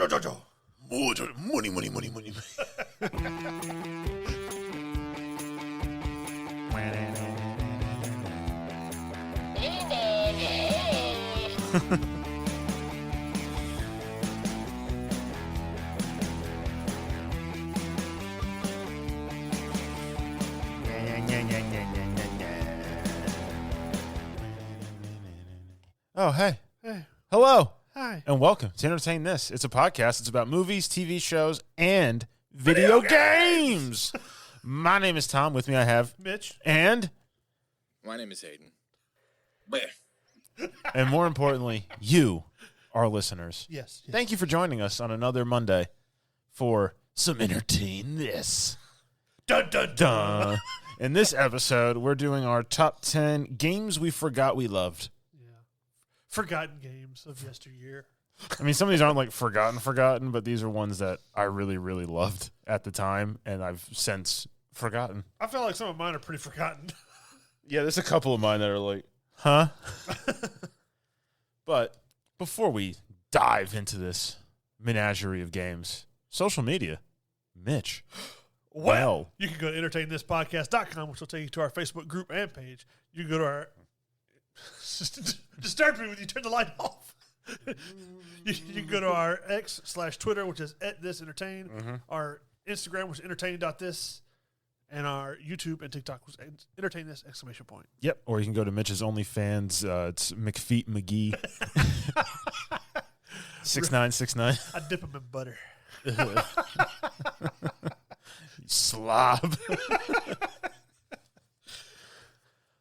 Money, money, money, money. Oh, hey. Hey. Hello. Hi. And welcome to Entertain This. It's a podcast. It's about movies, TV shows, and video games. My name is Tom. With me I have Mitch. And My name is Hayden. and more importantly, you, our listeners. Yes. Thank you for joining us on another Monday for some Entertain This. Dun, dun, Duh. In this episode, we're doing our top 10 games we forgot we loved. Yeah. Forgotten games of yesteryear. I mean, some of these aren't like forgotten, but these are ones that I really, really loved at the time, and I've since forgotten. I feel like some of mine are pretty forgotten. Yeah, there's a couple of mine that are like, huh? But before we dive into this menagerie of games, social media, Mitch. Well, you can go to entertainthispodcast.com, which will take you to our Facebook group and page. You can go to our... Disturb me when you turn the light off. You can go to our X/Twitter, which is @thisentertain. Mm-hmm. Our Instagram, which is entertain.this. And our YouTube and TikTok was entertain this ! Yep. Or you can go to Mitch's OnlyFans. It's McFeet McGee. 6969. I dip them in butter. You slob.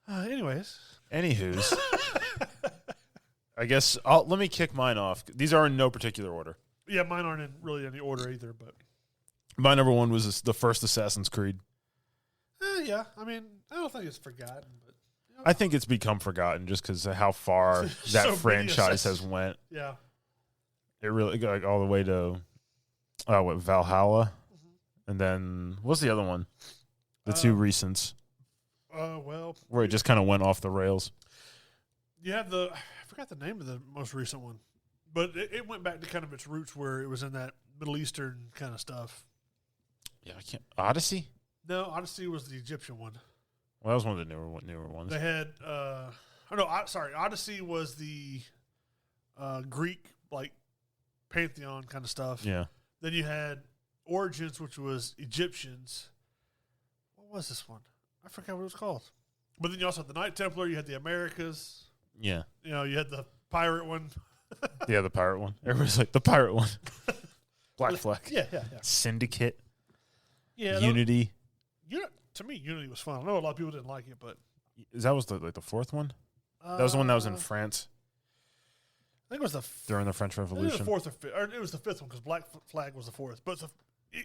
Anyways. Anywho's. I guess let me kick mine off. These are in no particular order. Yeah, mine aren't in really any order either, but... My number one was the first Assassin's Creed. Yeah, I mean, I don't think it's forgotten, but... You know, I think it's become forgotten just because of how far So that many franchise has went. yeah. It really got like all the way to Valhalla, and then what's the other one? The two recents Well... where it just kind of went off the rails. You have I forgot the name of the most recent one, but it went back to kind of its roots where it was in that Middle Eastern kind of stuff. Yeah, I can't. Odyssey? No, Odyssey was the Egyptian one. Well, that was one of the newer ones. They had, Odyssey was the Greek, like, pantheon kind of stuff. Yeah. Then you had Origins, which was Egyptians. What was this one? I forgot what it was called. But then you also had the Knight Templar. You had the Americas. Yeah. You know, you had the pirate one. Yeah, the pirate one. Everybody's like, the pirate one. Black Flag. Yeah. Syndicate. Yeah. Unity. To me, Unity was fun. I know a lot of people didn't like it, but... That was the fourth one? That was the one that was in France I think it was during the French Revolution. It was the fourth or fifth. Or it was the fifth one because Black Flag was the fourth. But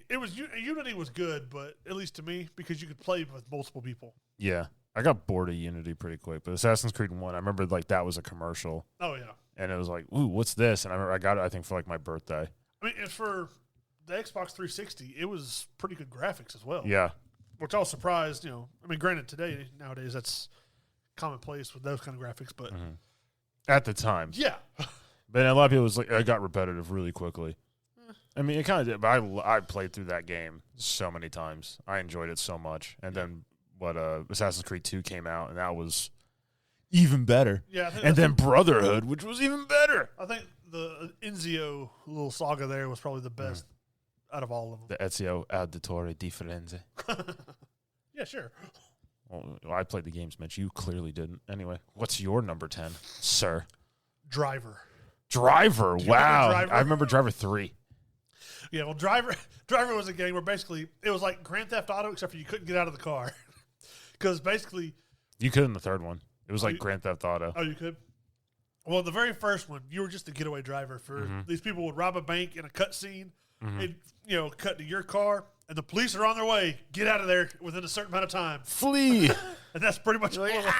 Unity was good, but at least to me, because you could play with multiple people. Yeah. I got bored of Unity pretty quick, but Assassin's Creed 1, I remember like that was a commercial. Oh, yeah. And it was like, ooh, what's this? And I remember I got it, I think, for like my birthday. I mean, and for the Xbox 360, it was pretty good graphics as well. Yeah. Which I was surprised, you know. I mean, granted, nowadays, that's commonplace with those kind of graphics, but... Mm-hmm. At the time. Yeah. But a lot of people was like, it got repetitive really quickly. I mean, it kind of did, but I played through that game so many times. I enjoyed it so much. And then Assassin's Creed 2 came out, and that was even better. Yeah. And then Brotherhood, which was even better. I think the Ezio little saga there was probably the best out of all of them. The Ezio Auditore di Firenze. Yeah, sure. Well, I played the games, Mitch. You clearly didn't. Anyway, what's your number 10, sir? Driver. Driver. Wow. Driver? I remember Driver 3. Yeah, well, Driver was a game where basically it was like Grand Theft Auto, except for you couldn't get out of the car. Because basically... You could in the third one. It was like Grand Theft Auto. Oh, you could? Well, the very first one, you were just a getaway driver for these people would rob a bank in a cutscene. It cut to your car, and the police are on their way. Get out of there within a certain amount of time. Flee. And that's pretty much all it was.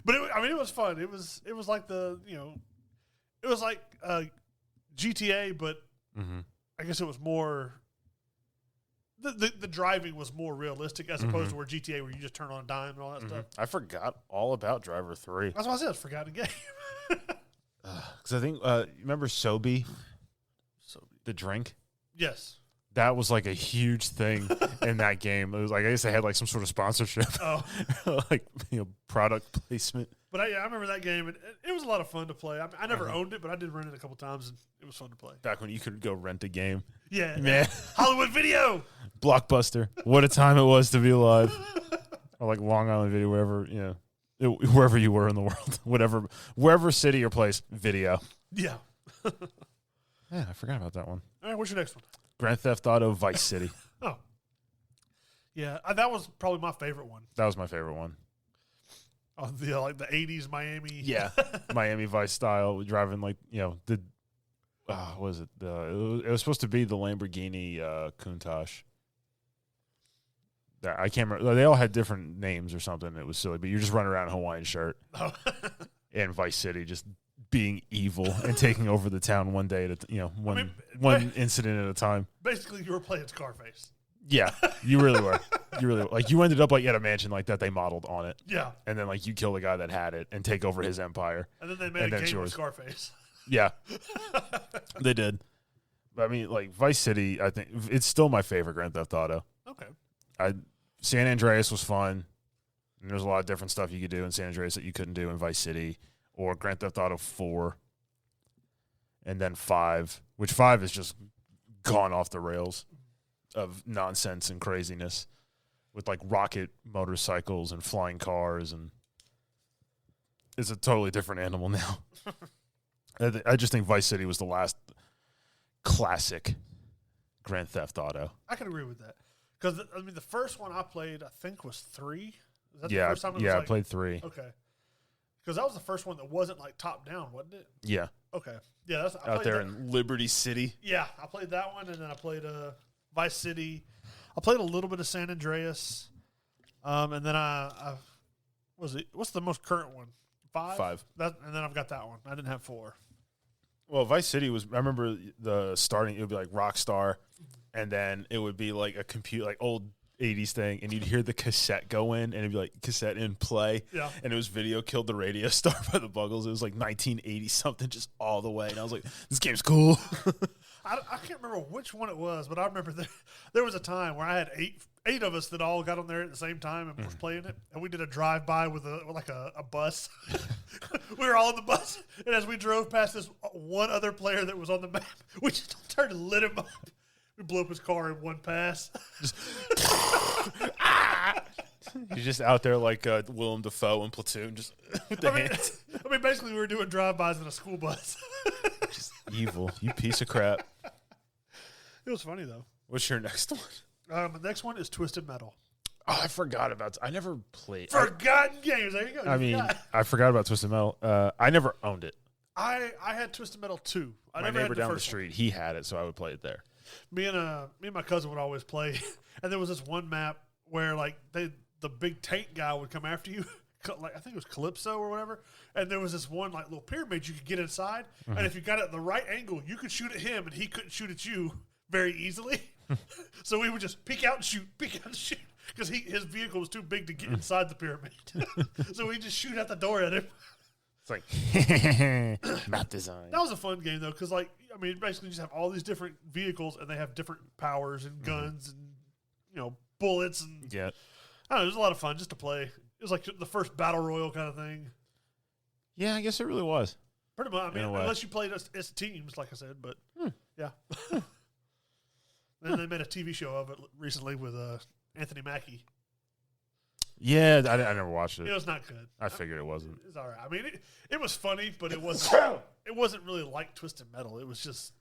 But it was fun. It was like it was like GTA, but I guess it was more. The driving was more realistic as opposed to where GTA, where you just turn on a dime and all that stuff. I forgot all about Driver 3. That's why I said it's a forgotten game. Because I think, remember Sobe? The drink. Yes. That was like a huge thing in that game. It was like I guess they had like some sort of sponsorship, like product placement. But I remember that game, and it was a lot of fun to play. I never owned it, but I did rent it a couple times, and it was fun to play. Back when you could go rent a game. Yeah, man. Hollywood Video, Blockbuster. What a time it was to be alive. Or like Long Island Video, wherever you were in the world, wherever city or place, video. Yeah. Yeah, I forgot about that one. All right, what's your next one? Grand Theft Auto Vice City. Oh. Yeah, that was probably my favorite one. That was my favorite one. Oh, like the 80s Miami. Yeah, Miami Vice style, driving like, what was it? It was supposed to be the Lamborghini Countach. I can't remember. They all had different names or something. It was silly, but you're just running around in a Hawaiian shirt in Vice City, just being evil and taking over the town one day at one incident at a time. Basically, you were playing Scarface. Yeah, you really were. You ended up like at a mansion like that they modeled on it. Yeah, and then like you kill the guy that had it and take over his empire. And then they made a game with Scarface. Yeah, they did. But I mean, like Vice City, I think it's still my favorite Grand Theft Auto. Okay. San Andreas was fun. And there's a lot of different stuff you could do in San Andreas that you couldn't do in Vice City. Or Grand Theft Auto 4, and then 5, which 5 is just gone off the rails of nonsense and craziness with like rocket motorcycles and flying cars, and it's a totally different animal now. I just think Vice City was the last classic Grand Theft Auto. I can agree with that. Because, the first one I played, I think, was 3. Is that Yeah, the first time I played 3. Okay. Because that was the first one that wasn't like top down, wasn't it? Yeah. Okay. Yeah, I out there in Liberty City. Yeah, I played that one, and then I played Vice City. I played a little bit of San Andreas, and then what's the most current one? 5. 5. And then I've got that one. I didn't have 4. Well, Vice City was. I remember the starting. It would be like Rockstar, and then it would be like a computer, like old 80s thing, and you'd hear the cassette go in, and it'd be like cassette in play. Yeah. And it was Video Killed the Radio Star by the Buggles. It was like 1980 something, just all the way. And I was like, this game's cool. I can't remember which one it was, but I remember there was a time where I had eight of us that all got on there at the same time and was playing it, and we did a drive-by with a bus. We were all in the bus, and as we drove past this one other player that was on the map, we just turned and lit him up. We blew up his car in one pass. You're just out there like Willem Dafoe in Platoon, just with the hands. Basically, we were doing drive-bys in a school bus. Just evil, you piece of crap. It was funny, though. What's your next one? The next one is Twisted Metal. Oh, I forgot about. I never played. Forgotten games. There you go. I forgot about Twisted Metal. I never owned it. I had Twisted Metal 2. My neighbor down the street, he had it, so I would play it there. Me and my cousin would always play, and there was this one map where like the big tank guy would come after you, like I think it was Calypso or whatever, and there was this one like little pyramid you could get inside, and if you got it at the right angle, you could shoot at him, and he couldn't shoot at you very easily. So we would just peek out and shoot, because his vehicle was too big to get inside the pyramid. So we just shoot at the door at him. It's like map design. That was a fun game though, because basically you just have all these different vehicles, and they have different powers and guns and bullets and I don't know. It was a lot of fun just to play. It was like the first battle royal kind of thing. Yeah, I guess it really was. Pretty much. Unless you played as teams, like I said, but yeah. Then they made a TV show of it recently with Anthony Mackie. Yeah, I never watched it. It was not good. I figured it wasn't. It was all right. It was funny, but it wasn't really like Twisted Metal. It was just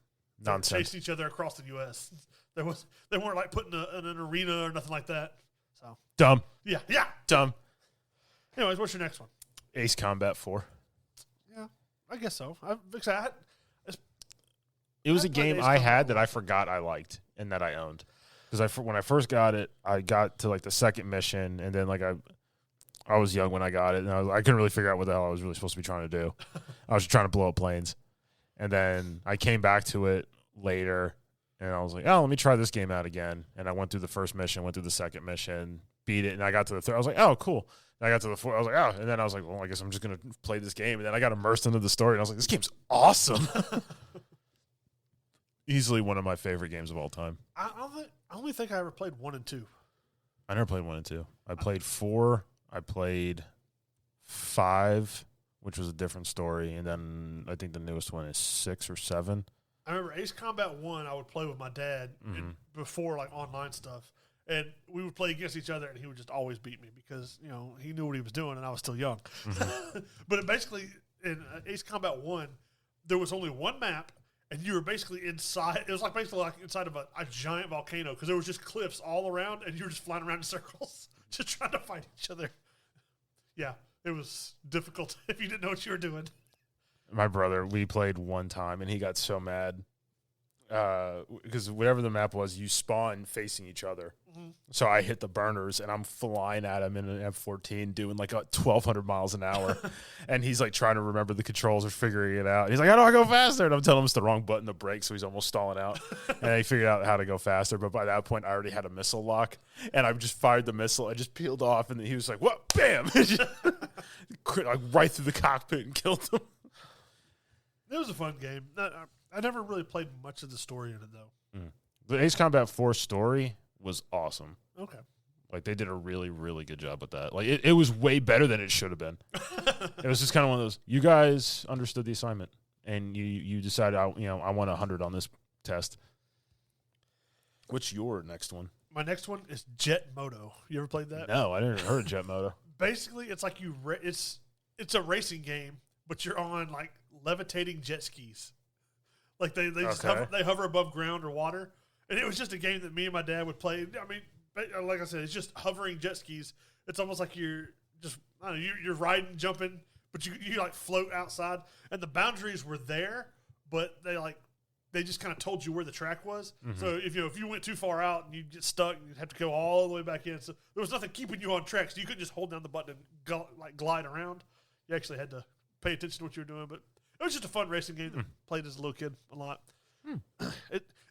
nonsense. Chasing each other across the U.S. They weren't like putting in an arena or nothing like that. So dumb. Yeah. Dumb. Anyways, what's your next one? Ace Combat 4. Yeah, I guess so. It was a game I had that I forgot I liked and that I owned. Because when I first got it, I got to like the second mission, and then like I was young when I got it, and I couldn't really figure out what the hell I was really supposed to be trying to do. I was just trying to blow up planes, and then I came back to it later, and I was like, oh, let me try this game out again. And I went through the first mission, went through the second mission, beat it, and I got to the third. I was like, oh, cool. And I got to the fourth. I was like, oh, and then I was like, well, I guess I'm just gonna play this game. And then I got immersed into the story, and I was like, this game's awesome. Easily one of my favorite games of all time. I only think I ever played 1 and 2. I never played 1 and 2. I played 4. I played 5, which was a different story, and then I think the newest one is 6 or 7. I remember Ace Combat 1 I would play with my dad before like online stuff. And we would play against each other, and he would just always beat me because, he knew what he was doing, and I was still young. But in Ace Combat 1, there was only one map, and you were basically inside. It was basically like inside of a giant volcano because there was just cliffs all around, and you were just flying around in circles just trying to fight each other. Yeah, it was difficult if you didn't know what you were doing. My brother, we played one time, and he got so mad because whatever the map was, you spawn facing each other. So I hit the burners, and I'm flying at him in an F-14 doing like 1,200 miles an hour. And he's like trying to remember the controls or figuring it out. He's like, how do I go faster? And I'm telling him it's the wrong button to brake, so he's almost stalling out. And he figured out how to go faster. But by that point, I already had a missile lock. And I just fired the missile. I just peeled off, and he was like, what? Bam! Right through the cockpit and killed him. It was a fun game. I never really played much of the story in it, though. The Ace Combat 4 story was awesome. Okay. Like, they did a really, really good job with that. Like, it was way better than it should have been. It was just kind of one of those, you guys understood the assignment, and you decided, I want 100 on this test. What's your next one? My next one is Jet Moto. You ever played that? No, I didn't heard of Jet Moto. Basically, it's like it's a racing game, but you're on, like, levitating jet skis. Like, they just hover above ground or water. And it was just a game that me and my dad would play. I mean, like I said, it's just hovering jet skis. It's almost like you're just, I don't know, you're riding, jumping, but you like float outside. And the boundaries were there, but they just kind of told you where the track was. So if you went too far out and you get stuck, you'd have to go all the way back in. So there was nothing keeping you on track. So you couldn't just hold down the button and glide around. You actually had to pay attention to what you were doing. But it was just a fun racing game that I played as a little kid a lot.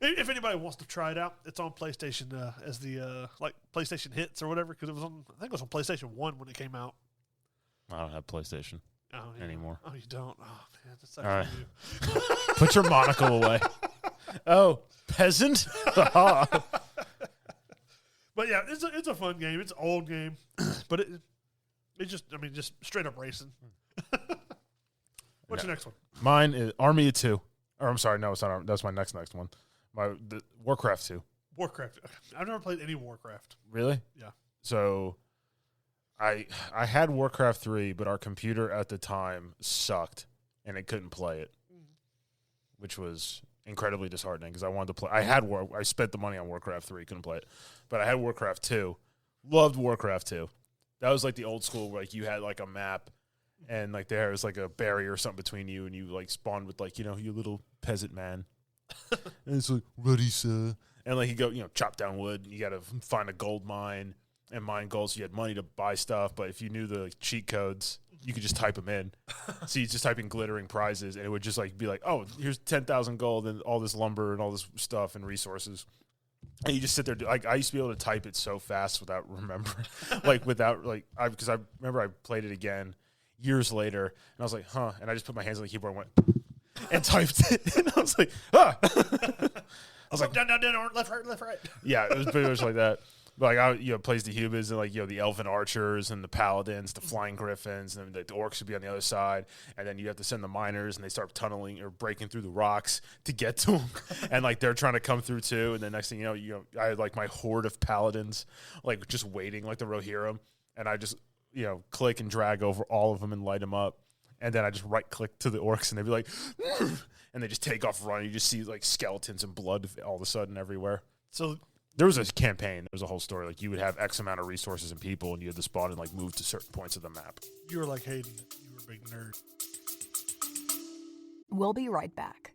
If anybody wants to try it out, it's on PlayStation as the PlayStation Hits or whatever, because I think it was on PlayStation 1 when it came out. I don't have PlayStation anymore. Oh, you don't? Oh, man, that's sucks all right. for you. Put your monocle away. Oh, peasant? But yeah, it's a fun game. It's an old game, but it just straight up racing. What's your next one? Mine is Army of 2. Or I'm sorry, no, it's not. That's my next one. The Warcraft 2. Warcraft. I've never played any Warcraft. Really? Yeah. So I had Warcraft 3, but our computer at the time sucked, and it couldn't play it, which was incredibly disheartening because I wanted to play. I spent the money on Warcraft 3, couldn't play it, but I had Warcraft 2. Loved Warcraft 2. That was like the old school where like you had like a map. And, like, there was, like, a barrier or something between you, and you, like, spawned with, like, your little peasant man. And it's like, ready, sir. And, like, you go, chop down wood. You got to find a gold mine and mine gold. So you had money to buy stuff. But if you knew the cheat codes, you could just type them in. So you just type in glittering prizes, and it would just, like, be like, oh, here's 10,000 gold and all this lumber and all this stuff and resources. And you just sit there. I used to be able to type it so fast without remembering. Because I remember I played it again years later, and I was like, huh, and I just put my hands on the keyboard and went, and typed it, and I was like, ah. I was like, down, left, right. Yeah, it was pretty much like that. But like, plays the humans and like, the elven archers and the paladins, the flying griffins, and the orcs would be on the other side, and then you have to send the miners, and they start tunneling or breaking through the rocks to get to them, and like they're trying to come through too, and the next thing you know, I had like my horde of paladins, like just waiting like the Rohirrim, and I just click and drag over all of them and light them up. And then I just right click to the orcs and they'd be like, and they just take off running. You just see like skeletons and blood all of a sudden everywhere. So there was a campaign. There was a whole story. Like you would have X amount of resources and people, and you had to spawn and like move to certain points of the map. You were like Hayden. You were a big nerd. We'll be right back.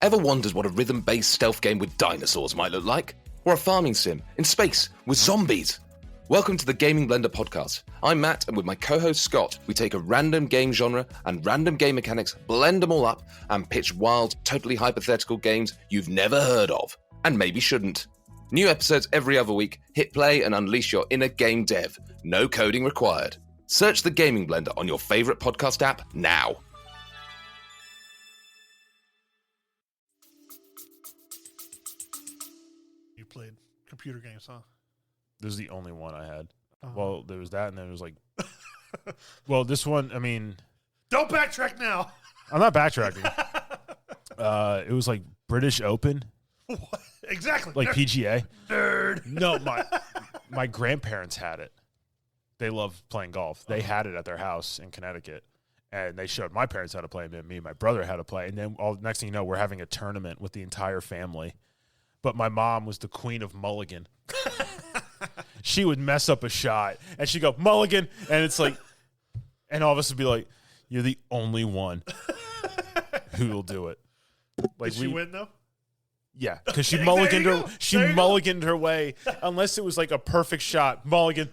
Ever wondered what a rhythm-based stealth game with dinosaurs might look like? Or a farming sim in space with zombies? Welcome to the Gaming Blender podcast. I'm Matt, and with my co-host Scott, we take a random game genre and random game mechanics, blend them all up, and pitch wild, totally hypothetical games you've never heard of, and maybe shouldn't. New episodes every other week. Hit play and unleash your inner game dev. No coding required. Search the Gaming Blender on your favorite podcast app now. played computer games, huh? This is the only one I had. Uh-huh. Well, there was that, and then it was like, well, this one. I mean, don't backtrack now. I'm not backtracking. It was like British Open. What? Exactly. Like PGA. Nerd. No, my grandparents had it. They loved playing golf. They had it at their house in Connecticut, and they showed my parents how to play, and then me and my brother how to play. And then next thing you know, we're having a tournament with the entire family. But my mom was the queen of mulligan. She would mess up a shot, and she'd go, mulligan, and it's like, and all of us would be like, you're the only one who will do it. Like, did she win, though? Yeah, because she mulliganed her way, unless it was like a perfect shot. Mulligan.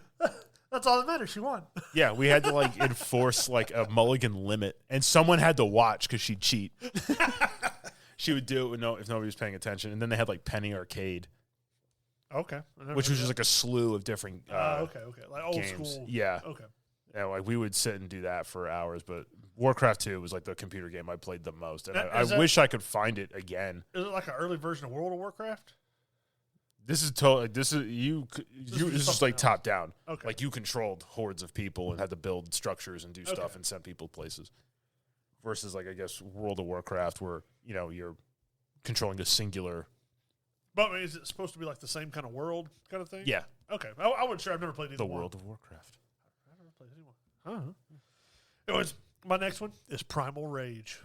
That's all that matters. She won. Yeah, we had to like enforce like a mulligan limit, and someone had to watch because she'd cheat. She would do it if nobody was paying attention, and then they had like Penny Arcade. Okay. Which was just like a slew of different okay. Like old games. school. Yeah. Okay. Yeah, like we would sit and do that for hours, but Warcraft 2 was like the computer game I played the most, and I wish I could find it again. Is it like an early version of World of Warcraft? This is totally. This is like top down. Okay. Like you controlled hordes of people and had to build structures and do stuff and send people places. Versus like I guess World of Warcraft, where you're controlling a singular. But I mean, is it supposed to be like the same kind of world kind of thing? Yeah. Okay. I wasn't sure. I've never played either The one. World of Warcraft. I've never played anyone. Anyways, my next one is Primal Rage.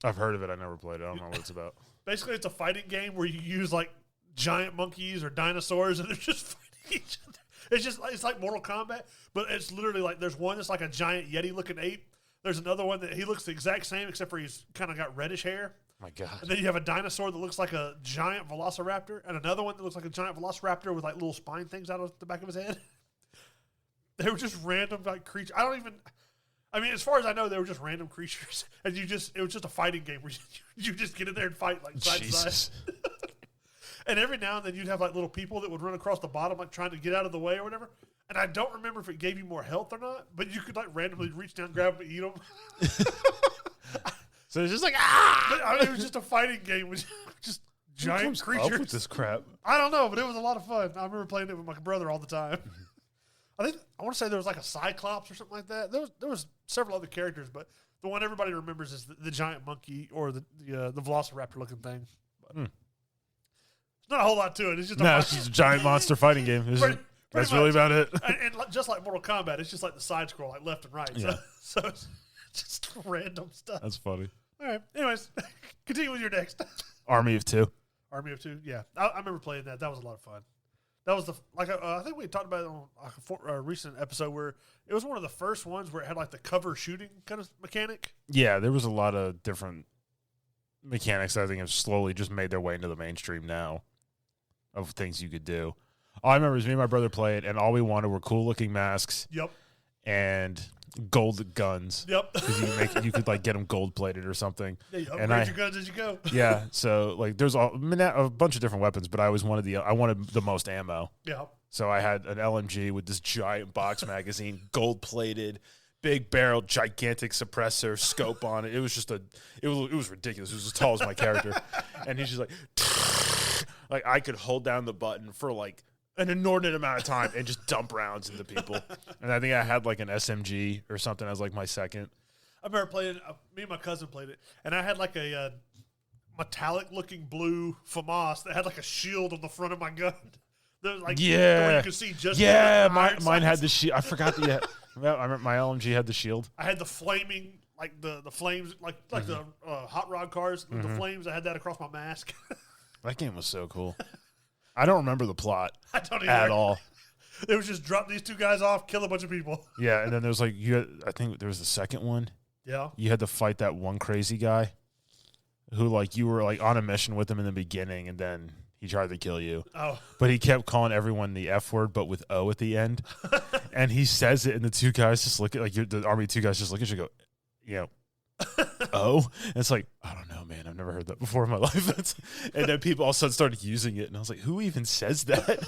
I've heard of it. I never played it. I don't know what it's about. Basically, it's a fighting game where you use like giant monkeys or dinosaurs, and they're just fighting each other. It's like Mortal Kombat, but it's literally like there's one that's like a giant Yeti-looking ape. There's another one that he looks the exact same, except for he's kind of got reddish hair. My God. And then you have a dinosaur that looks like a giant velociraptor, and another one that looks like a giant velociraptor with like little spine things out of the back of his head. They were just random like creatures. I mean, as far as I know, they were just random creatures, and it was just a fighting game where you just get in there and fight like side to side. And every now and then you'd have like little people that would run across the bottom like trying to get out of the way or whatever. And I don't remember if it gave you more health or not, but you could like randomly reach down, grab them, and eat them. So it's just like But, I mean, it was just a fighting game with just giant creatures. Up with this crap. I don't know, but it was a lot of fun. I remember playing it with my brother all the time. I want to say there was like a Cyclops or something like that. There was several other characters, but the one everybody remembers is the giant monkey or the velociraptor looking thing. But there's not a whole lot to it. It's just it's just a giant monster fighting game. That's really about it. And just like Mortal Kombat, it's just like the side scroll, like left and right. Yeah. So it's just random stuff. That's funny. All right. Anyways, continue with your next. Army of Two. Army of Two. Yeah, I remember playing that. That was a lot of fun. That was I think we talked about it on a recent episode where it was one of the first ones where it had like the cover shooting kind of mechanic. Yeah, there was a lot of different mechanics that I think have slowly just made their way into the mainstream now of things you could do. All I remember is me and my brother played, and all we wanted were cool-looking masks. Yep. And gold guns. Yep. Because you could like get them gold-plated or something. Yeah, you upgrade your guns as you go. Yeah. So like, there's a bunch of different weapons, but I wanted the most ammo. Yeah. So I had an LMG with this giant box magazine, gold-plated, big barrel, gigantic suppressor, scope on it. It was just it was ridiculous. It was as tall as my character, and he's just like I could hold down the button for like an inordinate amount of time and just dump rounds into people. And I think I had like an SMG or something as like my second. I remember playing. Me and my cousin played it, and I had like a metallic-looking blue FAMAS that had like a shield on the front of my gun. Like, the one you could see just mine had the shield. I forgot I remember my LMG had the shield. I had the flaming, like the flames, like the hot rod cars with the flames. I had that across my mask. That game was so cool. I don't remember the plot I don't either. at all. It was just drop these two guys off, kill a bunch of people. Yeah, and then there was like I think there was the second one. Yeah. You had to fight that one crazy guy who like you were like on a mission with him in the beginning, and then he tried to kill you. Oh. But he kept calling everyone the F word, but with O at the end. And he says it, and the two guys just look at the Army two guys just look at you and go, O? And it's like, I don't know, man. I've never heard that before in my life. And then people all of a sudden started using it, and I was like, who even says that?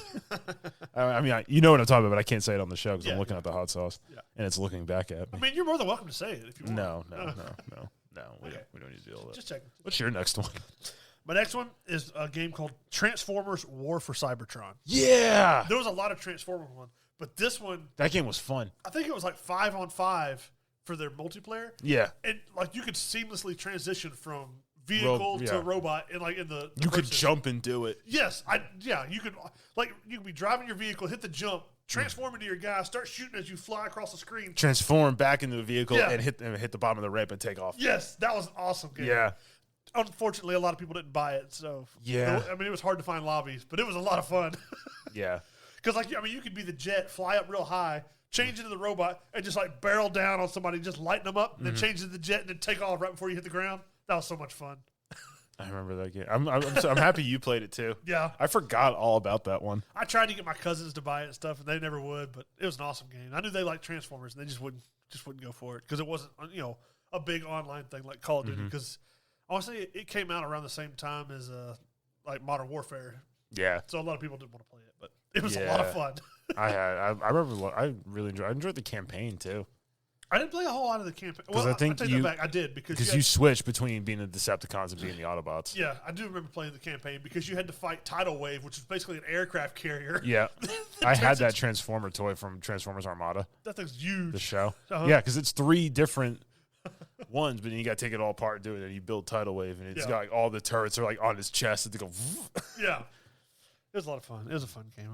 I mean, you know what I'm talking about, but I can't say it on the show because I'm looking at the hot sauce, and it's looking back at me. I mean, you're more than welcome to say it if you want. No. We don't need to deal with that. Just checking. What's your next one? My next one is a game called Transformers War for Cybertron. Yeah. There was a lot of Transformers ones, but this one, That game was fun. I think it was like 5-on-5 for their multiplayer. Yeah. And like you could seamlessly transition from vehicle to robot and like in the you could person. jump and do it. Yes, you could be driving your vehicle, hit the jump, transform into your guy, start shooting as you fly across the screen, transform back into the vehicle and hit the bottom of the ramp and take off. Yes, that was an awesome game. Yeah. Unfortunately, a lot of people didn't buy it, so yeah. I mean, it was hard to find lobbies, but it was a lot of fun. Yeah. Because you could be the jet, fly up real high, change into the robot, and just like barrel down on somebody, just lighten them up, and then change into the jet, and then take off right before you hit the ground. That was so much fun. I remember that game. I'm happy you played it too. Yeah. I forgot all about that one. I tried to get my cousins to buy it and stuff, and they never would. But it was an awesome game. I knew they liked Transformers, and they just wouldn't go for it because it wasn't a big online thing like Call of Duty. Because honestly, it came out around the same time as like Modern Warfare. Yeah. So a lot of people didn't want to play it, but it was a lot of fun. I remember. I really enjoyed the campaign too. I didn't play a whole lot of the campaign. Well, I think I take that back. I did because you switched between being the Decepticons and being the Autobots. Yeah, I do remember playing the campaign because you had to fight Tidal Wave, which is basically an aircraft carrier. Yeah, I had that Transformer toy from Transformers Armada. That thing's huge. The show. Uh-huh. Yeah, because it's 3 different ones, but then you got to take it all apart and do it. And you build Tidal Wave, and it's got like all the turrets are like on his chest, and they go. Yeah, it was a lot of fun. It was a fun game.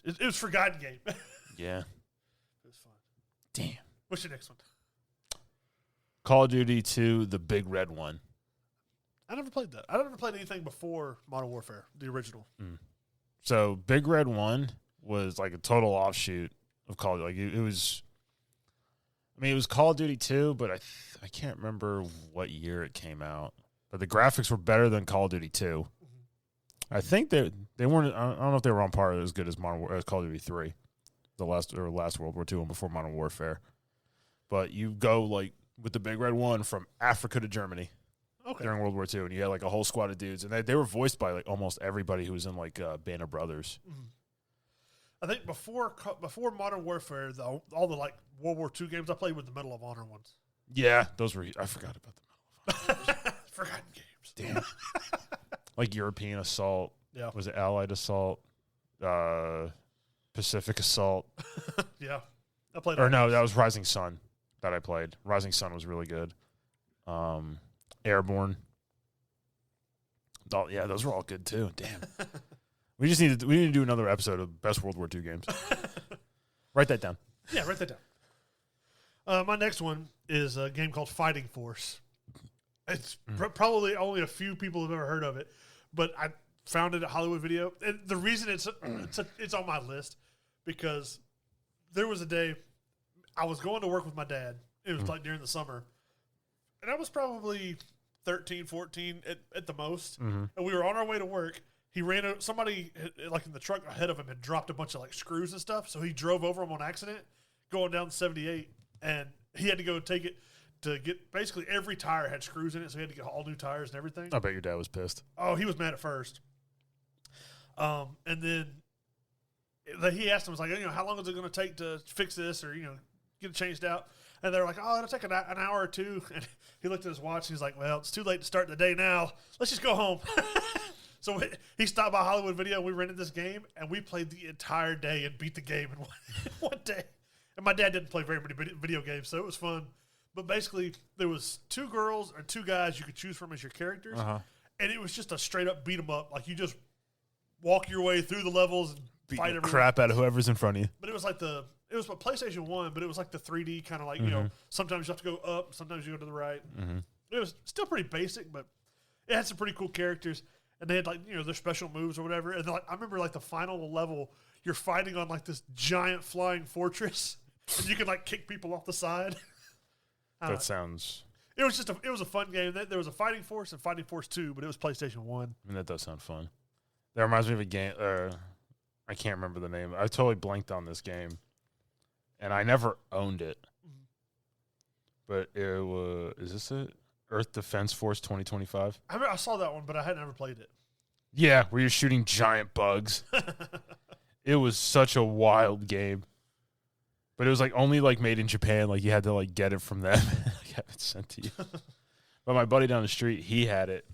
It was a forgotten game. Yeah, it was fun. Damn. What's your next one? Call of Duty 2, the big red one. I never played that. I never played anything before Modern Warfare, the original. So Big Red 1 was like a total offshoot of Call of Duty. Like it was, I mean, it was Call of Duty 2, but I can't remember what year it came out. But the graphics were better than Call of Duty 2. I think they weren't. I don't know if they were on par as good as Call of Duty 3, the last World War II one before Modern Warfare. But you go like with the Big Red 1 from Africa to Germany during World War II, and you had like a whole squad of dudes, and they were voiced by like almost everybody who was in like Band of Brothers. I think before Modern Warfare, all the like World War II games I played were the Medal of Honor ones. Yeah, those were. I forgot about the Medal of Honor. Forgotten games. Damn. Like European Assault. Yeah. Was it Allied Assault? Pacific Assault. Yeah. I played. Or no, that was Rising Sun that I played. Rising Sun was really good. Airborne. Oh, yeah, those were all good too. Damn. We need to do another episode of best World War II games. Write that down. Yeah, write that down. My next one is a game called Fighting Force. It's probably only a few people have ever heard of it, but I found it at Hollywood Video. And the reason it's on my list because there was a day I was going to work with my dad. It was like during the summer. And I was probably 13, 14 at the most. And we were on our way to work. He ran somebody like in the truck ahead of him had dropped a bunch of like screws and stuff. So he drove over them on accident going down 78 and he had to go take it to get basically every tire had screws in it. So he had to get all new tires and everything. I bet your dad was pissed. Oh, he was mad at first. And then he asked him, was like, how long is it going to take to fix this or, get it changed out? And they're like, oh, it'll take an hour or two. And he looked at his watch. And he's like, well, it's too late to start the day now. Let's just go home. So he stopped by Hollywood Video. We rented this game, and we played the entire day and beat the game in one day. And my dad didn't play very many video games, so it was fun. But basically, there was 2 girls or 2 guys you could choose from as your characters. And it was just a straight-up beat-em-up. Like, you just walk your way through the levels and fight everyone. Crap out of whoever's in front of you. But it was like it was PlayStation 1, but it was like the 3D kind of like, sometimes you have to go up, sometimes you go to the right. It was still pretty basic, but it had some pretty cool characters. And they had like, their special moves or whatever. And like, I remember like the final level, you're fighting on like this giant flying fortress. And you can like kick people off the side. That sounds... It was a fun game. There was a Fighting Force and Fighting Force 2, but it was PlayStation 1. I mean, that does sound fun. That reminds me of a game... I can't remember the name. I totally blanked on this game. And I never owned it. But it was... Is this it? Earth Defense Force 2025? I saw that one, but I had never played it. Yeah, where you're shooting giant bugs. It was such a wild game. But it was like only like made in Japan. Like you had to like get it from them. Like have it sent to you. But my buddy down the street, he had it.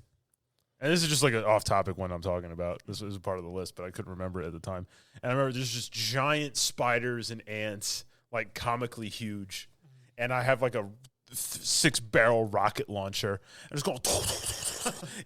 And this is just like an off-topic one I'm talking about. This was a part of the list, but I couldn't remember it at the time. And I remember there's just giant spiders and ants, like comically huge. And I have like a 6-barrel rocket launcher. I'm just going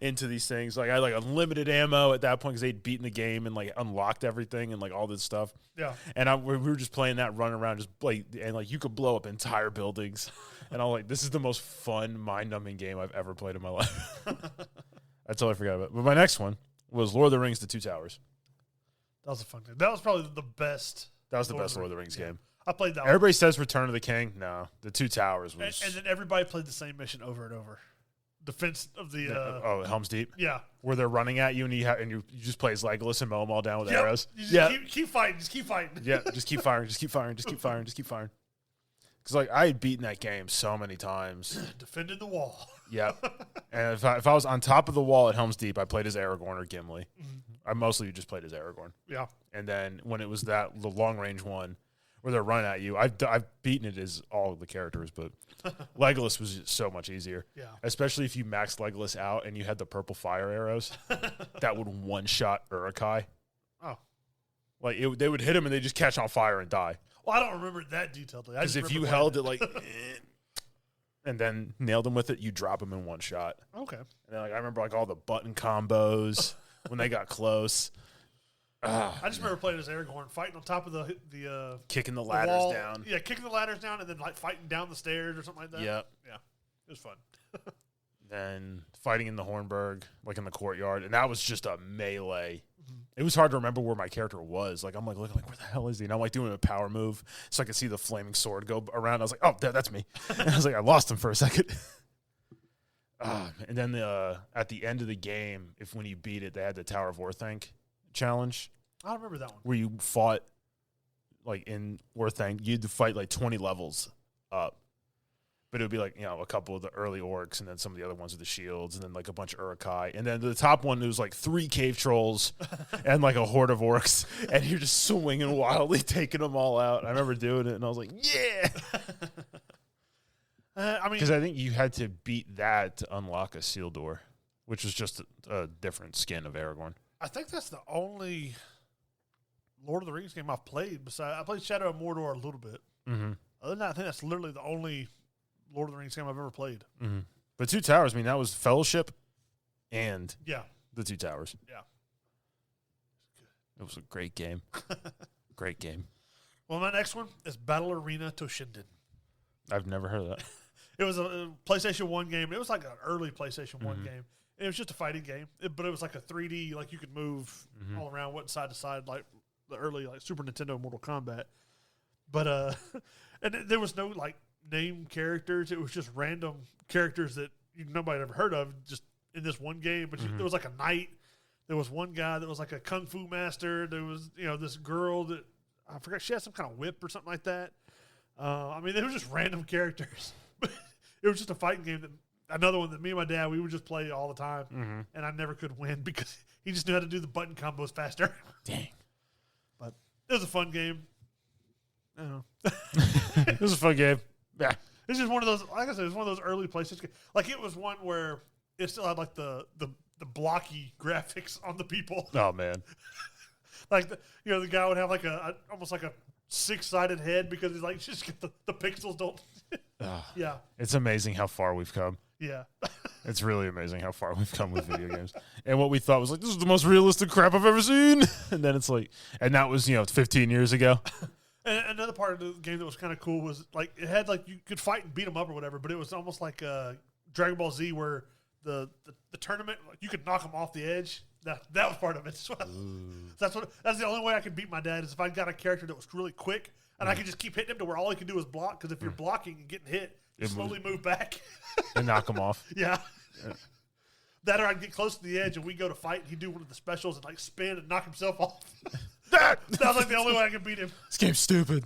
into these things. Like I had like unlimited ammo at that point because they'd beaten the game and like unlocked everything and like all this stuff. Yeah. And we were just playing that, running around, just like, and like you could blow up entire buildings. And I'm like, this is the most fun, mind-numbing game I've ever played in my life. I totally forgot about it. But my next one was Lord of the Rings: The Two Towers. That was a fun game. That was probably the best. That was the best Lord of the Rings game. I played that Everybody says Return of the King. No, The Two Towers was. And then everybody played the same mission over and over. Defense of the. Helm's Deep? Yeah. Where they're running at you and you just play as Legolas and mow them all down with arrows. You just keep fighting. Just keep fighting. Yeah, just keep firing. Just keep firing. Just keep firing. Just keep firing. Because like I had beaten that game so many times. Defended the wall. Yeah. And if I was on top of the wall at Helm's Deep, I played as Aragorn or Gimli. I mostly just played as Aragorn. Yeah. And then when it was the long range one where they're running at you, I've beaten it as all of the characters, but Legolas was just so much easier. Yeah. Especially if you maxed Legolas out and you had the purple fire arrows that would one-shot Uruk-hai. Oh. Like they would hit him and they just catch on fire and die. Well, I don't remember that detailed. Because if you held it like and then nailed him with it, you drop him in one shot. Okay. And then like I remember like all the button combos when they got close. I just remember playing as Aragorn, fighting on top of the kicking the ladders wall. down. Yeah, kicking the ladders down and then like fighting down the stairs or something like that. Yep. Yeah. It was fun. Then fighting in the Hornburg, like in the courtyard, and that was just a melee. It was hard to remember where my character was. Like I'm like looking like where the hell is he? And I'm like doing a power move so I could see the flaming sword go around. I was like, oh, that's me. And I was like, I lost him for a second. And then at the end of the game, when you beat it, they had the Tower of Orthanc challenge. I don't remember that one. Where you fought like in Orthanc, you had to fight like 20 levels up. But it would be like, a couple of the early orcs and then some of the other ones with the shields and then like a bunch of Uruk-hai. And then the top one, it was like 3 cave trolls and like a horde of orcs. And you're just swinging wildly, taking them all out. I remember doing it and I was like, yeah. Because I think you had to beat that to unlock a seal door, which was just a different skin of Aragorn. I think that's the only Lord of the Rings game I've played. I played Shadow of Mordor a little bit. Mm-hmm. Other than that, I think that's literally the only Lord of the Rings game I've ever played. Mm-hmm. But Two Towers, that was Fellowship and the Two Towers. Yeah. It was a great game. Great game. Well, my next one is Battle Arena Toshinden. I've never heard of that. It was a PlayStation 1 game. It was like an early PlayStation 1 game. It was just a fighting game, but it was like a 3D, like you could move all around, went side to side, like the early like Super Nintendo Mortal Kombat. But and there was no like named characters. It was just random characters that nobody had ever heard of, just in this one game. But there was like a knight. There was one guy that was like a kung fu master. There was this girl that I forgot, she had some kind of whip or something like that. They were just random characters. It was just a fighting game another one that me and my dad, we would just play all the time, and I never could win because he just knew how to do the button combos faster. Dang. But it was a fun game. I don't know. It was a fun game. Yeah. It's just one of those, like I said, it was one of those early PlayStation games. Like, it was one where it still had, like, the blocky graphics on the people. Oh, man. Like, the guy would have, like, almost like a 6-sided head because he's like, just get the pixels don't. Yeah. It's amazing how far we've come. Yeah. It's really amazing how far we've come with video games. And what we thought was like, this is the most realistic crap I've ever seen. And then it's like, and that was, 15 years ago. And another part of the game that was kind of cool was, like, it had, like, you could fight and beat them up or whatever, but it was almost like Dragon Ball Z where the tournament, like, you could knock them off the edge. That was part of it as well. That's the only way I could beat my dad is if I got a character that was really quick and I could just keep hitting him to where all he could do is block. Because if you're blocking and getting hit, you slowly move back and knock him off. Yeah. That or I'd get close to the edge and we go to fight and he'd do one of the specials and like spin and knock himself off. That was like the only way I could beat him. This game's stupid.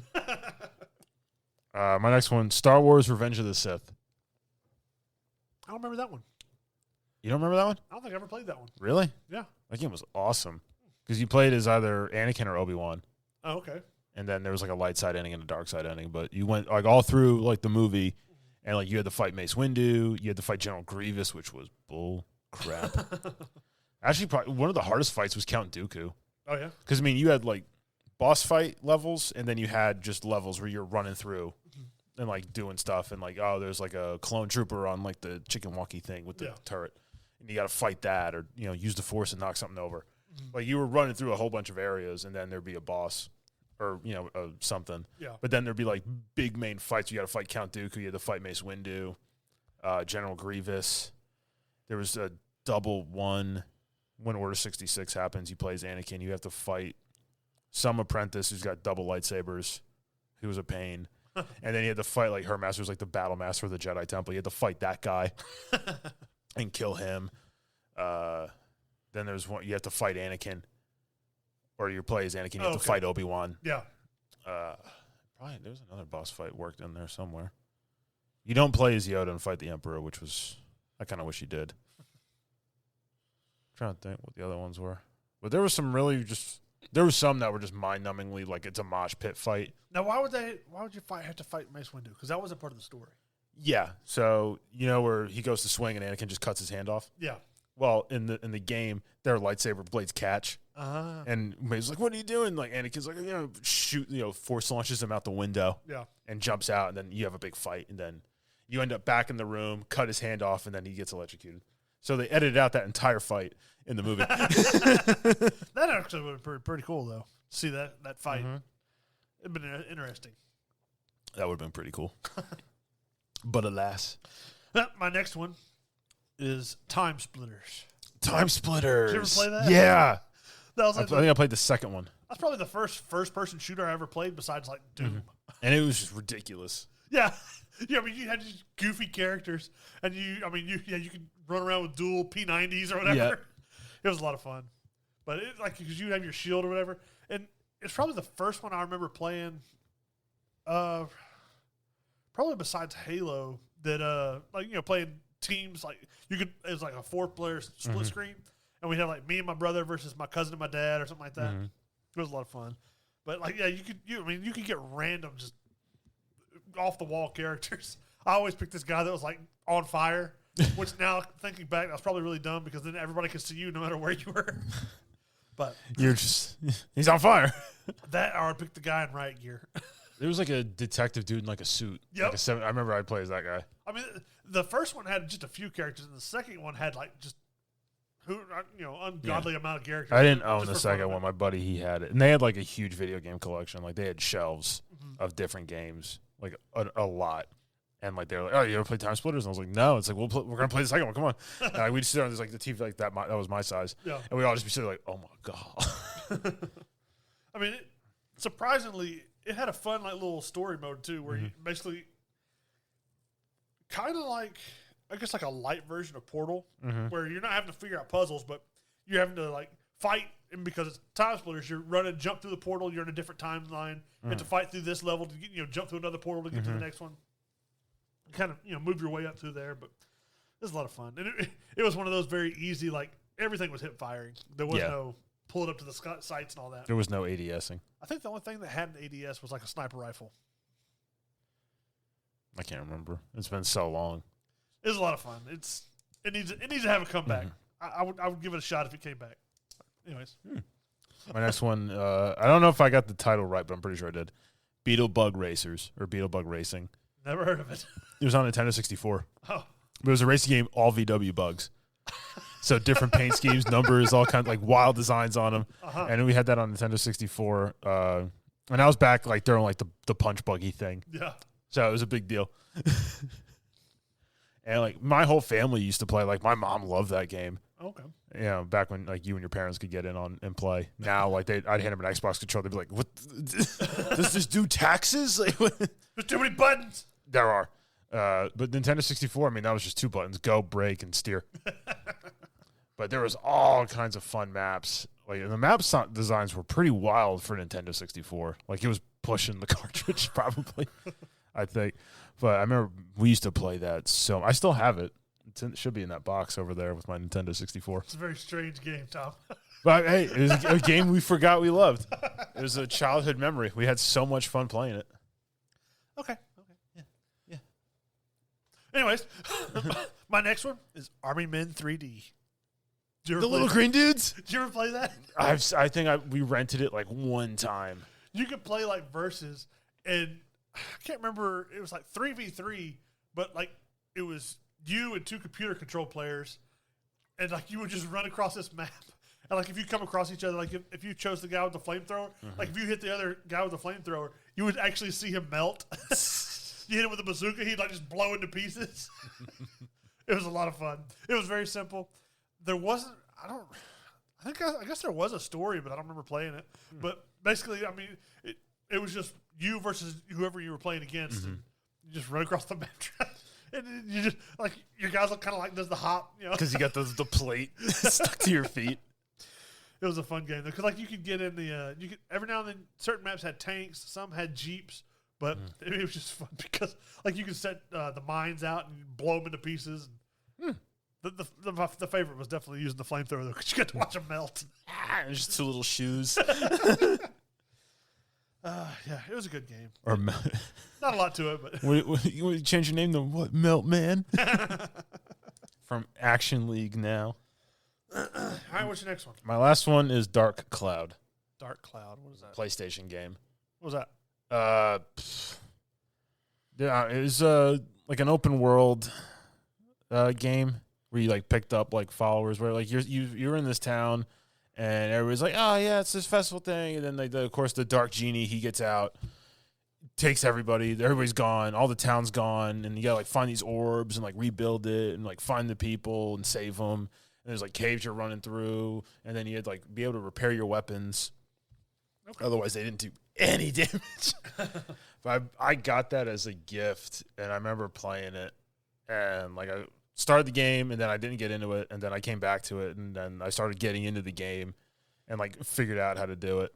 My next one, Star Wars: Revenge of the Sith. I don't remember that one. You don't remember that one? I don't think I ever played that one. Really? Yeah. That game was awesome because you played as either Anakin or Obi-Wan. Oh, okay. And then there was like a light side ending and a dark side ending, but you went like all through like the movie, and like you had to fight Mace Windu, you had to fight General Grievous, which was bull crap. Actually, probably one of the hardest fights was Count Dooku. Oh, yeah? Because, I mean, you had, like, boss fight levels, and then you had just levels where you're running through and, like, doing stuff. And, like, oh, there's, like, a clone trooper on, like, the chicken walkie thing with the turret. And you got to fight that or, you know, use the force and knock something over. Like, you were running through a whole bunch of areas, and then there'd be a boss or, you know, something. Yeah. But then there'd be, like, big main fights. You got to fight Count Dooku. You had to fight Mace Windu, General Grievous. There was a double one. When Order 66 happens, he plays Anakin. You have to fight some apprentice who's got double lightsabers, who was a pain. And then you had to fight, like, her master was, like, the battle master of the Jedi Temple. You had to fight that guy and kill him. Then there's one, you have to fight Anakin. Or you play as Anakin, you have to fight Obi-Wan. Yeah. Probably there's another boss fight worked in there somewhere. You don't play as Yoda and fight the Emperor, which was, I kind of wish you did. Trying to think what the other ones were. But there was some really there was some that were just mind-numbingly like it's a mosh pit fight. Now, why would you have to fight Mace Windu? Because that wasn't part of the story. Yeah. So, you know where he goes to swing and Anakin just cuts his hand off? Yeah. Well, in the game, their lightsaber blades catch. And May's like, what are you doing? Like, Anakin's like, shoot, force launches him out the window. Yeah. And jumps out, and then you have a big fight, and then you end up back in the room, cut his hand off, and then he gets electrocuted. So they edited out that entire fight in the movie. That actually would have been pretty cool, though. See that fight. It'd been interesting. That would have been pretty cool. But alas. My next one is Time Splitters. Time Splitters. Did you ever play that? Yeah. That was I think I played the second one. That's probably the first-person shooter I ever played besides, like, Doom. And it was just ridiculous. Yeah. Yeah, I mean, you had these goofy characters, and you could run around with dual P90s or whatever. Yeah. It was a lot of fun. But because you have your shield or whatever, and it's probably the first one I remember playing, probably besides Halo, that, playing teams, like, it was like a 4-player split screen, and we'd have, like, me and my brother versus my cousin and my dad or something like that. It was a lot of fun. But, like, yeah, you could get random, just off-the-wall characters. I always picked this guy that was, like, on fire, which now, thinking back, that was probably really dumb because then everybody could see you no matter where you were. But he's on fire. That, or I picked the guy in riot gear. There was, like, a detective dude in, like, a suit. Yep. Like I remember I played as that guy. I mean, the first one had just a few characters, and the second one had, like, just ungodly amount of characters. I didn't own the second one. My buddy, he had it. And they had, like, a huge video game collection. Like, they had shelves of different games. Like a lot, and like they were like, "Oh, you ever play Time Splitters?" And I was like, "No." It's like, we're gonna play the second one. Come on. And we'd sit on this like the TV like that. That was my size, and we all just be sitting like, "Oh my god." I mean, surprisingly, it had a fun like little story mode too, where you basically kind of like, I guess, like a light version of Portal, where you're not having to figure out puzzles, but you're having to like fight. And because it's Time Splitters, you're running, jump through the portal. You're in a different timeline. You have to fight through this level to get, jump through another portal to get to the next one. You kind of move your way up through there, but it was a lot of fun. And it was one of those very easy, like everything was hip firing. There was no pull it up to the sights and all that. There was no ADSing. I think the only thing that had an ADS was like a sniper rifle. I can't remember. It's been so long. It was a lot of fun. It needs to have a comeback. I would give it a shot if it came back. Anyways. My next one, I don't know if I got the title right, but I'm pretty sure I did. Beetlebug Racers, or Beetlebug Racing. Never heard of it. It was on Nintendo 64. Oh. But it was a racing game, all VW bugs. So different paint schemes, numbers, all kinds of like wild designs on them. And we had that on Nintendo 64. And I was back like during like the punch buggy thing. Yeah. So it was a big deal. And like my whole family used to play. Like my mom loved that game. Okay. Back when like you and your parents could get in on and play. Now like I'd hand them an Xbox controller. They'd be like, "What? Does this do taxes?" Like, there's too many buttons. There are, but Nintendo 64. I mean, that was just 2 buttons: go, brake, and steer. But there was all kinds of fun maps. Like the map designs were pretty wild for Nintendo 64. Like it was pushing the cartridge probably. I think, but I remember we used to play that. So I still have it. It should be in that box over there with my Nintendo 64. It's a very strange game, Tom. But hey, it was a game we forgot we loved. It was a childhood memory. We had so much fun playing it. Okay. Yeah. Anyways, my next one is Army Men 3D. The little green dudes. Did you ever play that? I think we rented it like one time. You could play like versus, and I can't remember. It was like 3v3, but like it was you and 2 computer control players, and like you would just run across this map. And like if you come across each other, like if you chose the guy with the flamethrower, like if you hit the other guy with the flamethrower, you would actually see him melt. You hit him with a bazooka, he'd like just blow into pieces. It was a lot of fun. It was very simple. There wasn't. I guess there was a story, but I don't remember playing it. But basically, I mean, it was just you versus whoever you were playing against. And you just run across the map. And you just like your guys look kind of like does the hop, because you got the plate stuck to your feet. It was a fun game because like you could get in the you could every now and then certain maps had tanks, some had jeeps, but it was just fun because like you could set the mines out and blow them into pieces. The favorite was definitely using the flamethrower though because you got to watch them melt. Just 2 little shoes. Yeah, it was a good game. Or Not a lot to it, but you want to change your name to what? Melt Man. From Action League now. All right, what's your next one? My last one is Dark Cloud. Dark Cloud. What is that? PlayStation game. What was that? Yeah, it was like an open world game where you like picked up like followers where like you're in this town and everybody's like, oh yeah, it's this festival thing, and then like of course the Dark Genie, he gets out, takes everybody's gone, all the town's gone, and you gotta like find these orbs and like rebuild it and like find the people and save them. And there's like caves you're running through, and then you had like be able to repair your weapons. Okay. Otherwise, they didn't do any damage. But I got that as a gift, and I remember playing it, and like I started the game, and then I didn't get into it, and then I came back to it, and then I started getting into the game, and like figured out how to do it,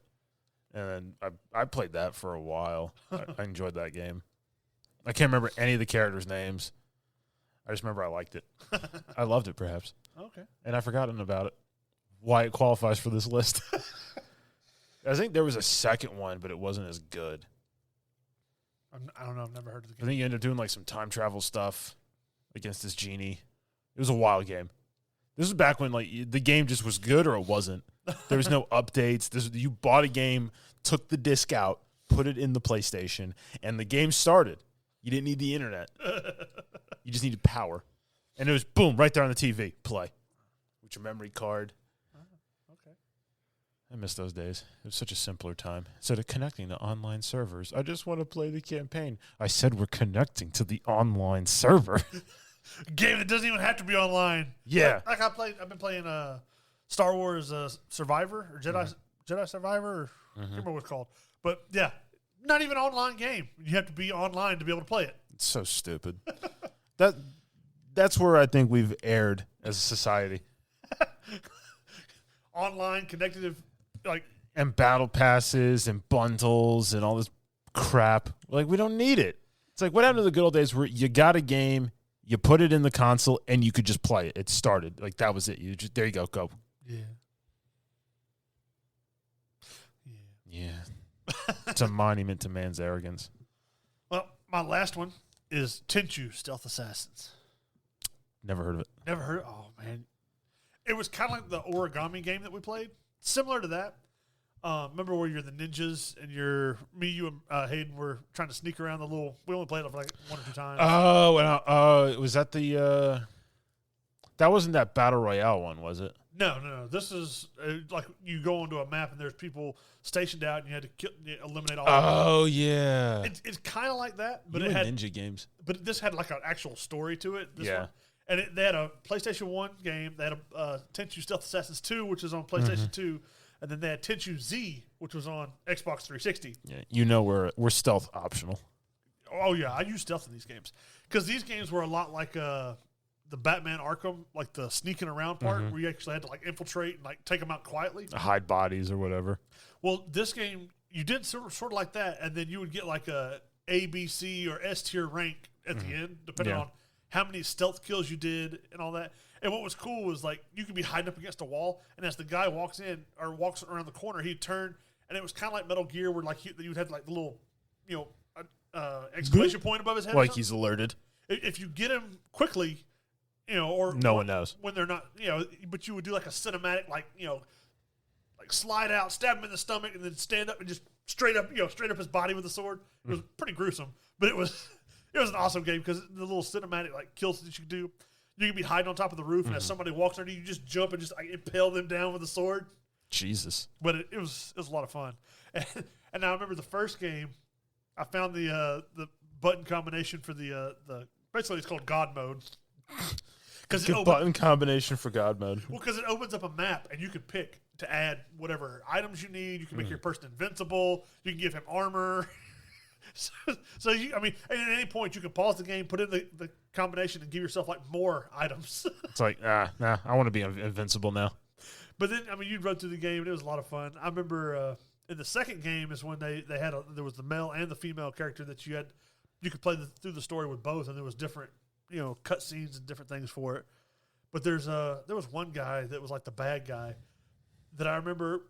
and then I played that for a while. I enjoyed that game. I can't remember any of the characters' names. I just remember I liked it. I loved it, perhaps. Okay. And I've forgotten about it. Why it qualifies for this list. I think there was a second one, but it wasn't as good. I don't know. I've never heard of the game. I think you ended up doing like some time travel stuff against this genie. It was a wild game. This was back when like the game just was good or it wasn't. There was no updates. You bought a game, took the disc out, put it in the PlayStation, and the game started. You didn't need the internet. You just needed power. And it was boom, right there on the TV. Play. With your memory card. Okay. I miss those days. It was such a simpler time. Instead of connecting to online servers, I just want to play the campaign. I said we're connecting to the online server. Game that doesn't even have to be online. Yeah. Like I've been playing Star Wars Survivor or Jedi Survivor. Or I can't remember what it's called. But yeah, not even an online game. You have to be online to be able to play it. It's so stupid. That's where I think we've erred as a society. Online, connected, like... And battle passes and bundles and all this crap. Like, we don't need it. It's like, what happened to the good old days where you got a game, you put it in the console, and you could just play it. It started. Like, that was it. There you go. Go. Yeah. It's a monument to man's arrogance. Well, my last one is Tenchu Stealth Assassins. Never heard of it. Never heard of it? Oh, man. It was kind of like the origami game that we played. Similar to that. Remember where you're the ninjas and you and Hayden were trying to sneak around the little... We only played it for like 1 or 2 times. Oh, was that the... that wasn't that Battle Royale one, was it? No. This is like you go onto a map and there's people stationed out and you had to eliminate all of them. Oh, yeah. It's kind of like that, but it had ninja games. But this had like an actual story to it. This Yeah. one. And they had a PlayStation 1 game. They had a Tenchu Stealth Assassins 2, which was on PlayStation 2. And then they had Tenchu Z, which was on Xbox 360. Yeah, you know we're stealth optional. Oh, yeah. I use stealth in these games. Because these games were a lot like the Batman Arkham, like the sneaking around part, where you actually had to like infiltrate and like take them out quietly. Hide bodies or whatever. Well, this game, you did sort of like that, and then you would get like a A, B, C, or S tier rank at the end, depending on how many stealth kills you did and all that. And what was cool was like you could be hiding up against a wall, and as the guy walks in or walks around the corner, he'd turn, and it was kind of like Metal Gear, where like you'd have like the little, exclamation point above his head. Like he's alerted. If you get him quickly, or no one knows when they're not, but you would do like a cinematic, like slide out, stab him in the stomach, and then stand up and just straight up his body with the sword. It was pretty gruesome, but it was an awesome game because the little cinematic like kills that you could do. You could be hiding on top of the roof, and as somebody walks under you, just jump and just like impale them down with the sword. Jesus. But it was a lot of fun. And I remember the first game, I found the button combination for the basically it's called God mode. Because button combination for God mode. Well, because it opens up a map, and you can pick to add whatever items you need. You can make your person invincible. You can give him armor. so at any point, you can pause the game, put in the combination, and give yourself like more items. It's like, I want to be invincible now. But then, you'd run through the game, and it was a lot of fun. I remember in the second game is when they had there was the male and the female character that you could play through the story with both, and there was different cutscenes and different things for it. But there was one guy that was like the bad guy that I remember.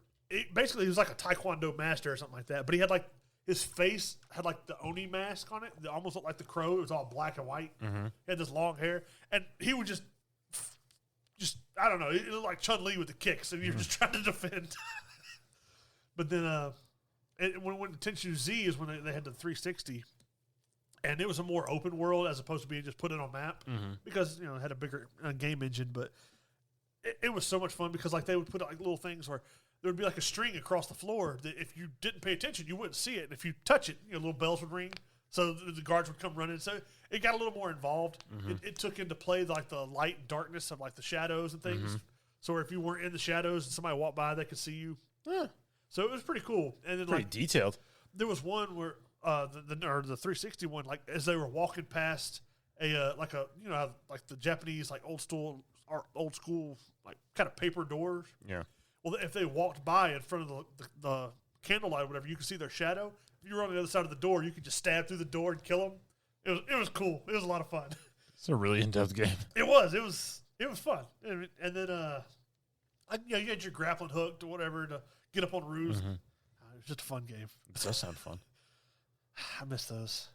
Basically, he was like a Taekwondo master or something like that. But he had like his face had like the Oni mask on it. That almost looked like the Crow. It was all black and white. Mm-hmm. He had this long hair, and he would just I don't know. It looked like Chun-Li with the kicks, and you're just trying to defend. But then when Tenchu Z is when they had the 360. And it was a more open world as opposed to being just put it on map because it had a bigger game engine. But it was so much fun because like they would put like little things where there would be like a string across the floor that if you didn't pay attention you wouldn't see it. And if you touch it, little bells would ring, so the guards would come running. So it got a little more involved. It took into play like the light and darkness of like the shadows and things. So if you weren't in the shadows and somebody walked by, they could see you. Yeah. So it was pretty cool. And then pretty detailed. There was one where. The 360 one, like as they were walking past like the Japanese like old school like kind of paper doors. Yeah. Well, if they walked by in front of the candlelight or whatever, you could see their shadow. If you were on the other side of the door, you could just stab through the door and kill them. It was cool. It was a lot of fun. It's a really in-depth game. It was fun. And then you had your grappling hook or whatever to get up on roofs. It was just a fun game. It does sound fun. I miss those.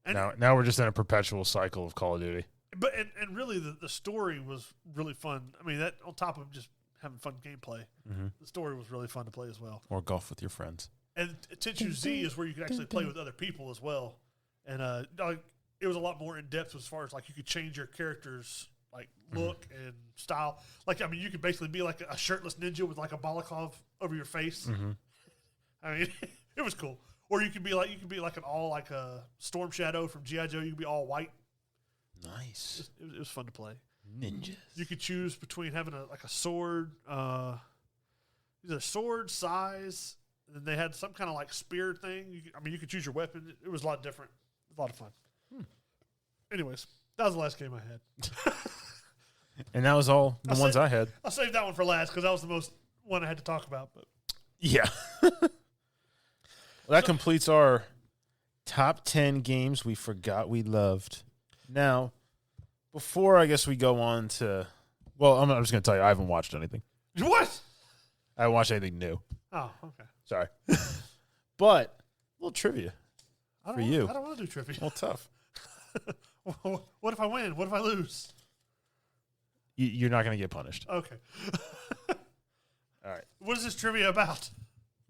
And now we're just in a perpetual cycle of Call of Duty. But and really the story was really fun. That on top of just having fun gameplay, the story was really fun to play as well. Or golf with your friends. And Tenchu Z is where you could actually play with other people as well. And it was a lot more in depth as far as like you could change your character's like look and style. Like you could basically be like a shirtless ninja with like a balaclava over your face. It was cool. Or you could be like an all like a Storm Shadow from G.I. Joe. You could be all white. Nice. It was fun to play. Ninjas. You could choose between having a sword, either sword size, and then they had some kind of like spear thing. You could choose your weapon. It was a lot different. It was a lot of fun. Anyways, that was the last game I had. And that was all the ones I had. I'll save that one for last because that was the most one I had to talk about. But yeah. Well, that completes our top 10 games we forgot we loved. Now, before I guess we go on to, I'm just going to tell you, I haven't watched anything. What? I haven't watched anything new. Oh, okay. Sorry. But, a little trivia for you. I don't want to do trivia. Well, tough. What if I win? What if I lose? You're not going to get punished. Okay. All right. What is this trivia about?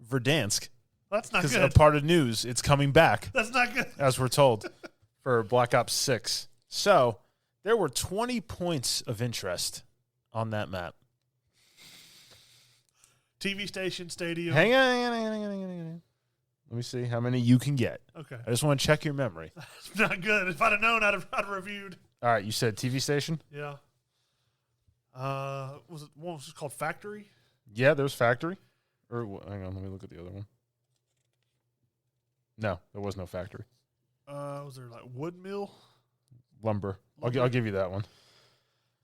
Verdansk. That's not good. Because a part of news, it's coming back. That's not good. As we're told, for Black Ops 6. So, there were 20 points of interest on that map. TV station, stadium. Hang on. Let me see how many you can get. Okay. I just want to check your memory. That's not good. If I'd have known, I'd have reviewed. All right, you said TV station? Yeah. Was it one was called Factory? Yeah, there's Factory. Or hang on, let me look at the other one. No, there was no Factory. Was there like wood mill? Lumber. I'll give you that one.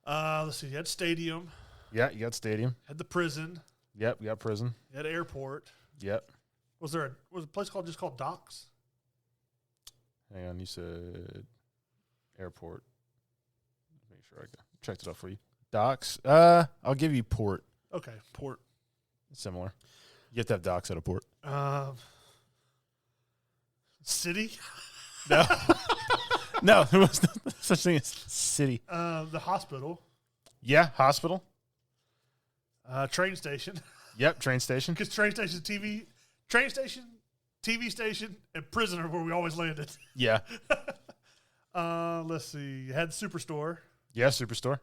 Let's see. You had stadium. Yeah, you got stadium. Had the prison. Yep, you got prison. You had airport. Yep. Was a place called Docks? Hang on, you said airport. Make sure I checked it out for you. Docks. I'll give you port. Okay, port. Similar. You have to have docks at a port. City? No. No, there was no such thing as city. The hospital. Yeah, hospital. Train station. Yep, train station. Because train station, TV station, and prison are where we always landed. Yeah. Let's see. You had the superstore. Yeah, superstore.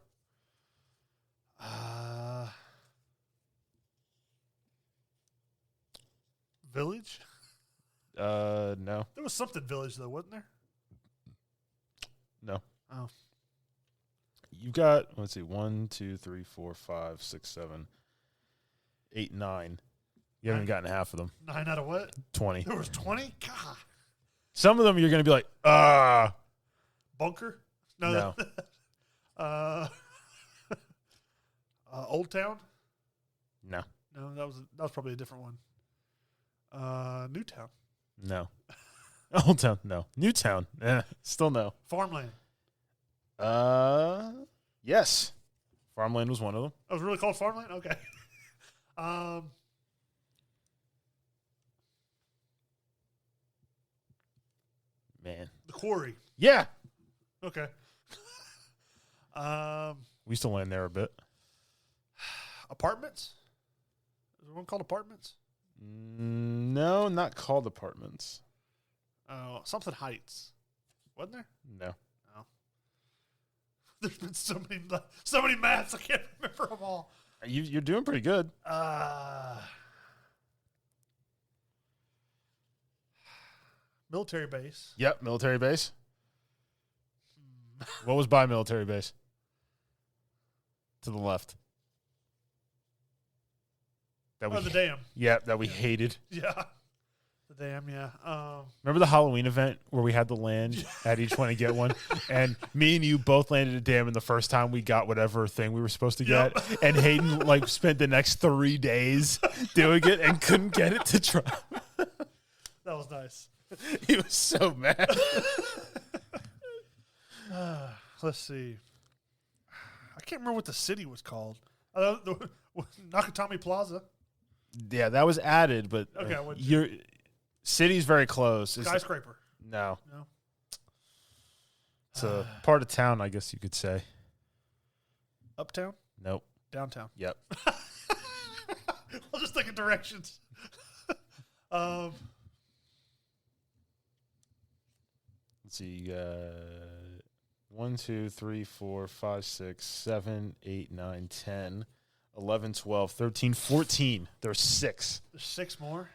Village. No. There was something village though, wasn't there? No. Oh. You've got, let's see, 1, 2, 3, 4, 5, 6, 7, 8, 9. You haven't gotten half of them. 9 out of what? 20. There was 20? God. Some of them you're going to be like, Bunker? No. Old Town? No. No, that was probably a different one. Newtown. No. Old Town, no. Newtown, still no. Farmland. Yes. Farmland was one of them. Oh, it was really called Farmland? Okay. Man. The Quarry. Yeah. Okay. We used to land there a bit. Apartments? Is there one called Apartments? No, not called apartments. Oh, something Heights. Wasn't there? No. No. There's been so many maps, I can't remember them all. You're doing pretty good. Military base. Yep, military base. What was by military base? To the left. The dam. Yeah, that we hated. Yeah. The dam, yeah. Remember the Halloween event where we had to land at each one and get one? And me and you both landed a dam, and the first time we got whatever thing we were supposed to get. Yep. And Hayden spent the next 3 days doing it and couldn't get it to drop. That was nice. He was so mad. Let's see. I can't remember what the city was called. Nakatomi Plaza. Yeah, that was added, but Okay, your city's very close. Skyscraper. No. No. It's a part of town, I guess you could say. Uptown? Nope. Downtown. Yep. I'll just think of directions. Let's see. 1, 2, 3, 4, 5, 6, 7, 8, 9, 10, 11, 12, 13, 14. There's 6. There's 6 more.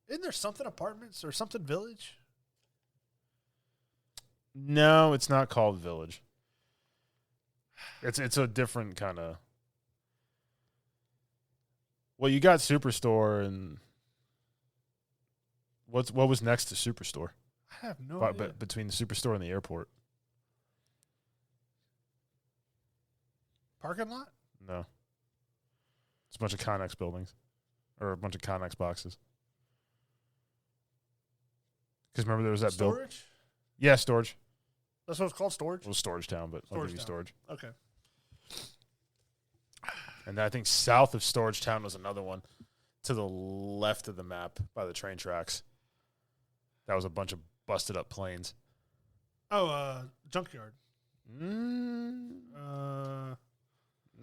Isn't there something apartments or something village? No, it's not called Village. It's a different kind of. Well, you got Superstore, and what was next to Superstore? I have no idea. But between the Superstore and the airport. Parking lot? No. It's a bunch of Connex buildings. Or a bunch of Connex boxes. Because remember there was that building. Storage? Yeah, storage. That's what it's called, storage? It was Storage Town, but I'll give you storage. Okay. And I think south of Storage Town was another one to the left of the map by the train tracks. That was a bunch of busted up planes. Oh, junkyard.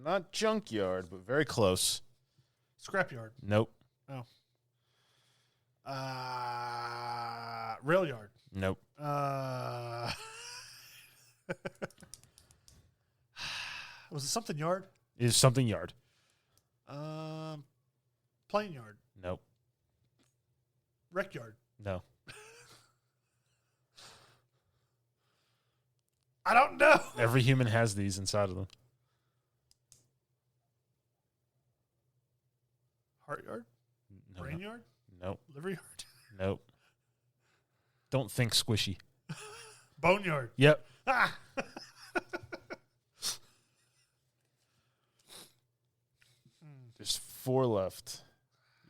Not junkyard, but very close. Scrapyard. Nope. Oh. Rail yard. Nope. Was it something yard? It is something yard. Plane yard. Nope. Wreck yard. No. I don't know. Every human has these inside of them. Heart yard? No, Brain yard? Nope. Liver yard? Nope. Don't think squishy. Bone yard. Yep. Ah! There's 4 left,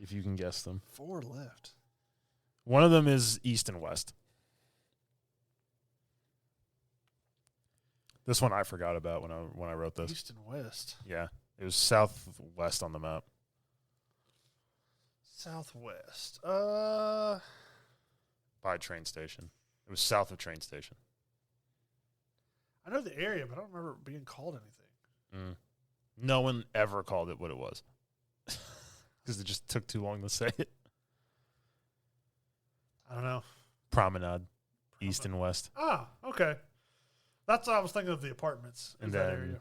if you can guess them. 4 left. One of them is east and west. This one I forgot about when I wrote this. East and west. Yeah, it was southwest on the map. Southwest. By train station. It was south of train station. I know the area, but I don't remember it being called anything. No one ever called it what it was. Because it just took too long to say it. I don't know. Promenade. East and west. Ah, okay. That's what I was thinking of, the apartments in And that then area.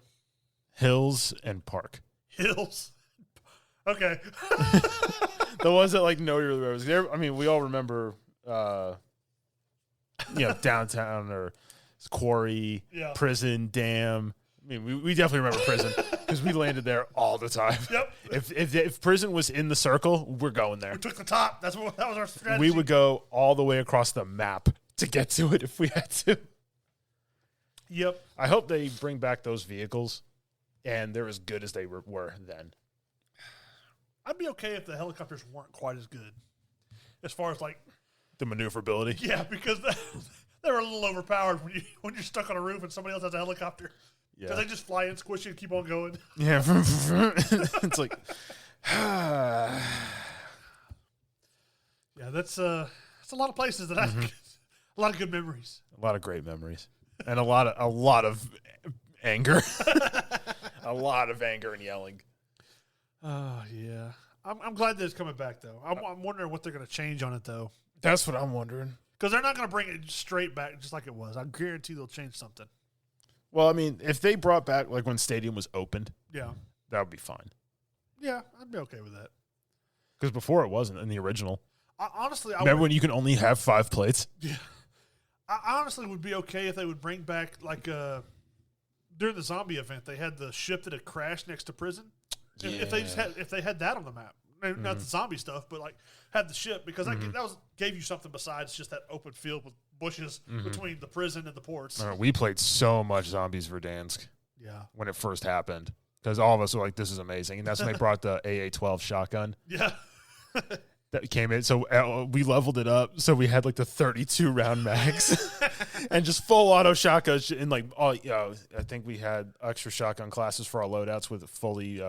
Hills and Park. Hills. Okay. The ones that like know your roads. I mean, we all remember, downtown or Quarry, Prison, Dam. I mean, we definitely remember Prison because we landed there all the time. Yep. If Prison was in the circle, we're going there. We took the top. That was our strategy. We would go all the way across the map to get to it if we had to. Yep. I hope they bring back those vehicles, and they're as good as they were then. I'd be okay if the helicopters weren't quite as good, as far as like the maneuverability. Yeah, because they were a little overpowered when you're stuck on a roof and somebody else has a helicopter. Yeah, because they just fly in, squish you, and keep on going. Yeah, it's like, yeah, that's a lot of places that a lot of good memories, a lot of great memories, and a lot of anger, a lot of anger and yelling. Oh yeah, I'm glad that it's coming back though. I'm wondering what they're going to change on it though. That's what I'm wondering. Because they're not going to bring it straight back just like it was. I guarantee they'll change something. Well, I mean, if they brought back like when Stadium was opened, yeah, that would be fine. Yeah, I'd be okay with that. Because before it wasn't in the original. Honestly, remember when you can only have 5 plates? Yeah, I honestly would be okay if they would bring back like during the zombie event, they had the ship that had crashed next to Prison. Yeah. If they had that on the map, maybe not the zombie stuff, but like had the ship, because that gave you something besides just that open field with bushes between the prison and the ports. We played so much Zombies Verdansk. Yeah, when it first happened, because all of us were like, "This is amazing," and that's when they brought the AA-12 shotgun. Yeah, that came in. So we leveled it up, so we had like the 32 round max and just full auto shotguns. And like, I think we had extra shotgun classes for our loadouts with fully,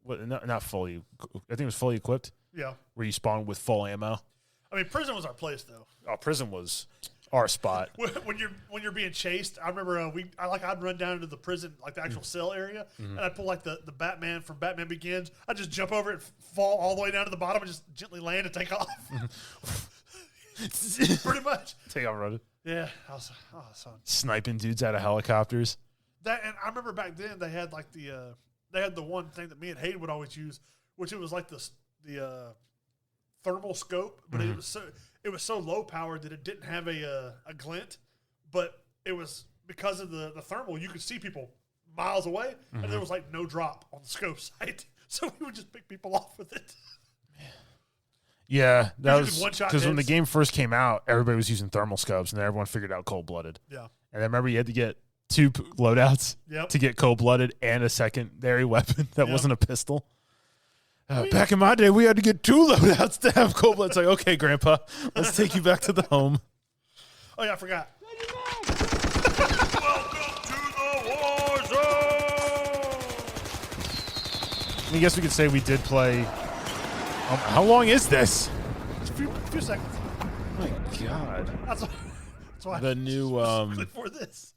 not fully. I think it was fully equipped. Yeah, where you spawn with full ammo. I mean, Prison was our place though. Oh, Prison was our spot. When you're being chased, I remember I'd run down into the prison, like the actual cell area, and I'd pull like the Batman from Batman Begins. I'd just jump over it, fall all the way down to the bottom, and just gently land and take off. Pretty much. Take off running. Yeah, son. Sniping dudes out of helicopters. And I remember back then they had like they had the one thing that me and Hayden would always use, which it was like the thermal scope, but it was so low powered that it didn't have a glint, but it was because of the thermal, you could see people miles away, and there was like no drop on the scope sight, so we would just pick people off with it. Yeah, that was one-shot because when the game first came out, everybody was using thermal scopes, and then everyone figured out cold-blooded. Yeah, and I remember you had to get 2 loadouts to get cold-blooded and a secondary weapon that wasn't a pistol. Back in my day, we had to get 2 loadouts to have cold blood. It's like, okay, Grandpa, let's take you back to the home. Oh, yeah, I forgot. Welcome to the war zone! I guess we could say we did play. How long is this? It's a few seconds. Oh, my God. That's why the new for this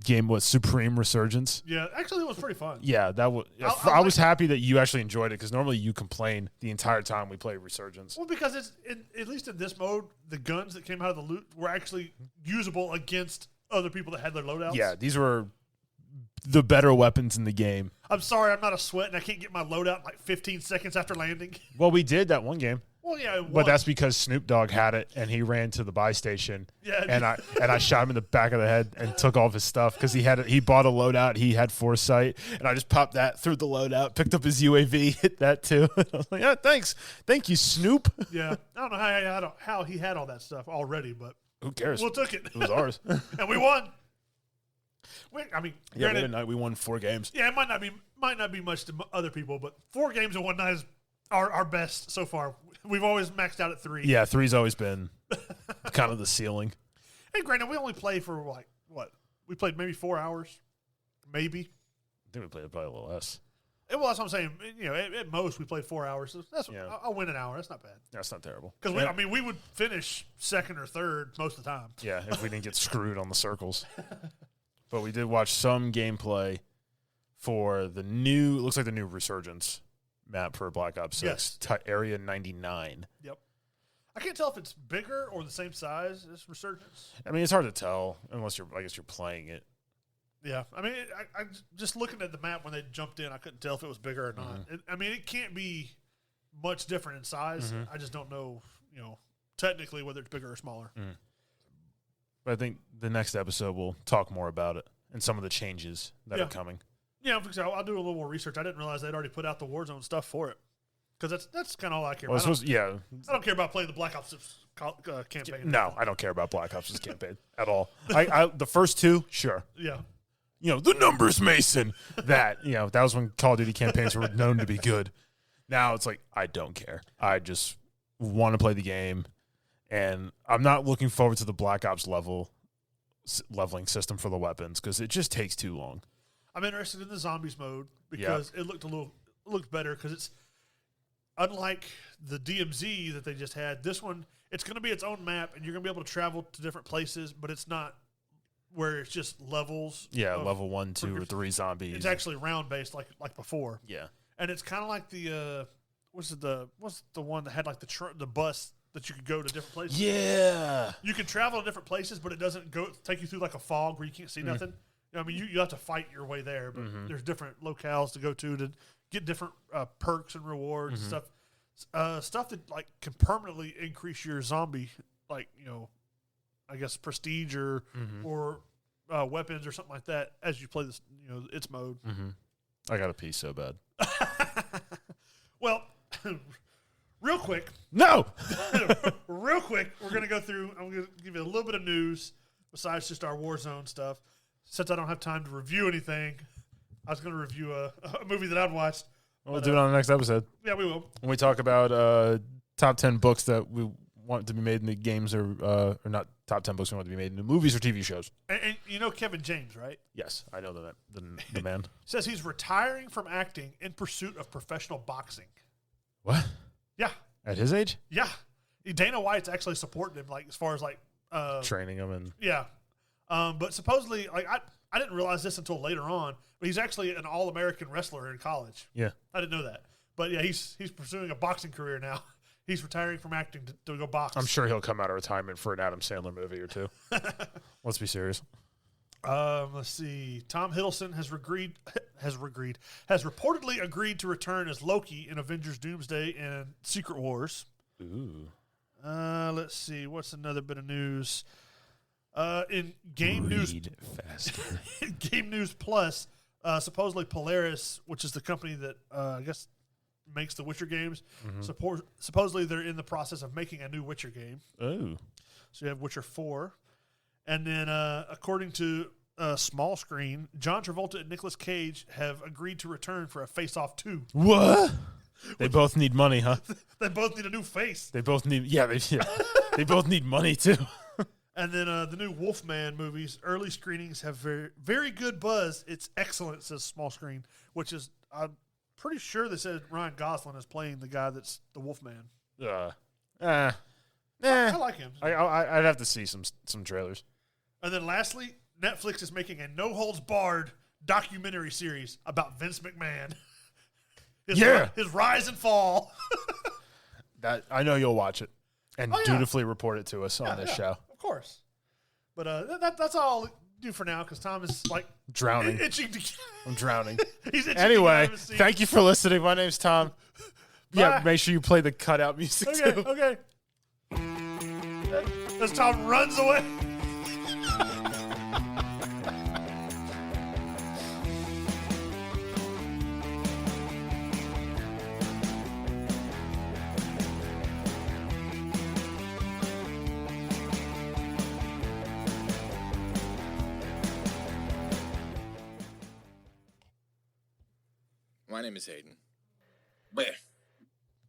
game was Supreme Resurgence. Yeah, actually, it was pretty fun. Yeah, that was. I was happy that you actually enjoyed it because normally you complain the entire time we play Resurgence. Well, because at least in this mode, the guns that came out of the loot were actually usable against other people that had their loadouts. Yeah, these were the better weapons in the game. I'm sorry, I'm not a sweat, and I can't get my loadout in like 15 seconds after landing. Well, we did that one game. Well, yeah, but that's because Snoop Dogg had it, and he ran to the buy station. Yeah, and I shot him in the back of the head and took all of his stuff because he bought a loadout. He had foresight, and I just popped that through the loadout, picked up his UAV, hit that too. I was like, yeah, thank you, Snoop. Yeah, I don't know how he had all that stuff already, but who cares? We took it. It was ours, and we won. Granted, we won 4 games. Yeah, it might not be much to other people, but 4 games in one night is our best so far. We've always maxed out at 3. Yeah, 3's always been kind of the ceiling. And granted, we only play for like what? We played maybe 4 hours, maybe. I think we played probably a little less. Well, that's what I'm saying. At most we played 4 hours. That's I'll win an hour. That's not bad. That's not terrible. Because we would finish second or third most of the time. Yeah, if we didn't get screwed on the circles. But we did watch some gameplay for the new. Looks like the new Resurgence map for Black Ops 6, Area 99. Yep. I can't tell if it's bigger or the same size as Resurgence. I mean, it's hard to tell unless you're playing it. Yeah, I mean, I just looking at the map when they jumped in, I couldn't tell if it was bigger or not. It can't be much different in size. I just don't know, technically whether it's bigger or smaller. But I think the next episode we'll talk more about it and some of the changes that are coming. Yeah, I'll do a little more research. I didn't realize they'd already put out the Warzone stuff for it. Because that's kind of all I care about. I don't care about playing the Black Ops campaign. No, I don't care about Black Ops' campaign at all. The first two, sure. Yeah. The numbers, Mason. That was when Call of Duty campaigns were known to be good. Now it's like, I don't care. I just want to play the game. And I'm not looking forward to the Black Ops leveling system for the weapons because it just takes too long. I'm interested in the zombies mode because it looked better because it's unlike the DMZ that they just had. This one, it's going to be its own map and you're going to be able to travel to different places, but it's not where it's just levels. Yeah, level 1, 2, or 3 zombies. It's actually round based like before. Yeah, and it's kind of like the what's the one that had like the bus that you could go to different places. Yeah, you can travel to different places, but it doesn't take you through like a fog where you can't see nothing. You have to fight your way there, but there's different locales to go to get different perks and rewards and stuff. Stuff that like can permanently increase your zombie, I guess prestige or weapons or something like that as you play this, its mode. I got a piece so bad. Well, real quick. No! Real quick, we're going to go through, I'm going to give you a little bit of news besides just our Warzone stuff. Since I don't have time to review anything, I was going to review a movie that I've watched. We'll do it on the next episode. Yeah, we will. When we talk about top 10 books that we want to be made into games or not top 10 books we want to be made into movies or TV shows. And you know Kevin James, right? Yes, I know the man. Says he's retiring from acting in pursuit of professional boxing. What? Yeah. At his age? Yeah. Dana White's actually supporting him, as far as training him and yeah. But supposedly, I didn't realize this until later on, but he's actually an All-American wrestler in college. Yeah. I didn't know that. But yeah, he's pursuing a boxing career now. He's retiring from acting to go box. I'm sure he'll come out of retirement for an Adam Sandler movie or two. Let's be serious. Let's see. Tom Hiddleston has reportedly agreed to return as Loki in Avengers Doomsday and Secret Wars. Ooh. Let's see. What's another bit of news? In Game News Game News Plus, supposedly Polaris, which is the company that I guess makes the Witcher games, supposedly they're in the process of making a new Witcher game. Oh. So you have Witcher 4. And then according to Small Screen, John Travolta and Nicolas Cage have agreed to return for a Face-Off 2. What? They both need money, huh? They both need a new face. They both need they both need money too. And then the new Wolfman movies, early screenings have very, very good buzz. It's excellent, says Small Screen, which is, I'm pretty sure they said Ryan Gosling is playing the guy that's the Wolfman. I like him. I'd have to see some trailers. And then lastly, Netflix is making a no-holds-barred documentary series about Vince McMahon. His rise and fall. That I know you'll watch it and dutifully report it to us on this show. Of course. But that's all I'll do for now because Tom is drowning. I'm drowning. He's itching. Anyway, thank you for listening. My name's Tom. Bye. Yeah, make sure you play the cutout music too. Okay. As Tom runs away. My name is Hayden. Bleh.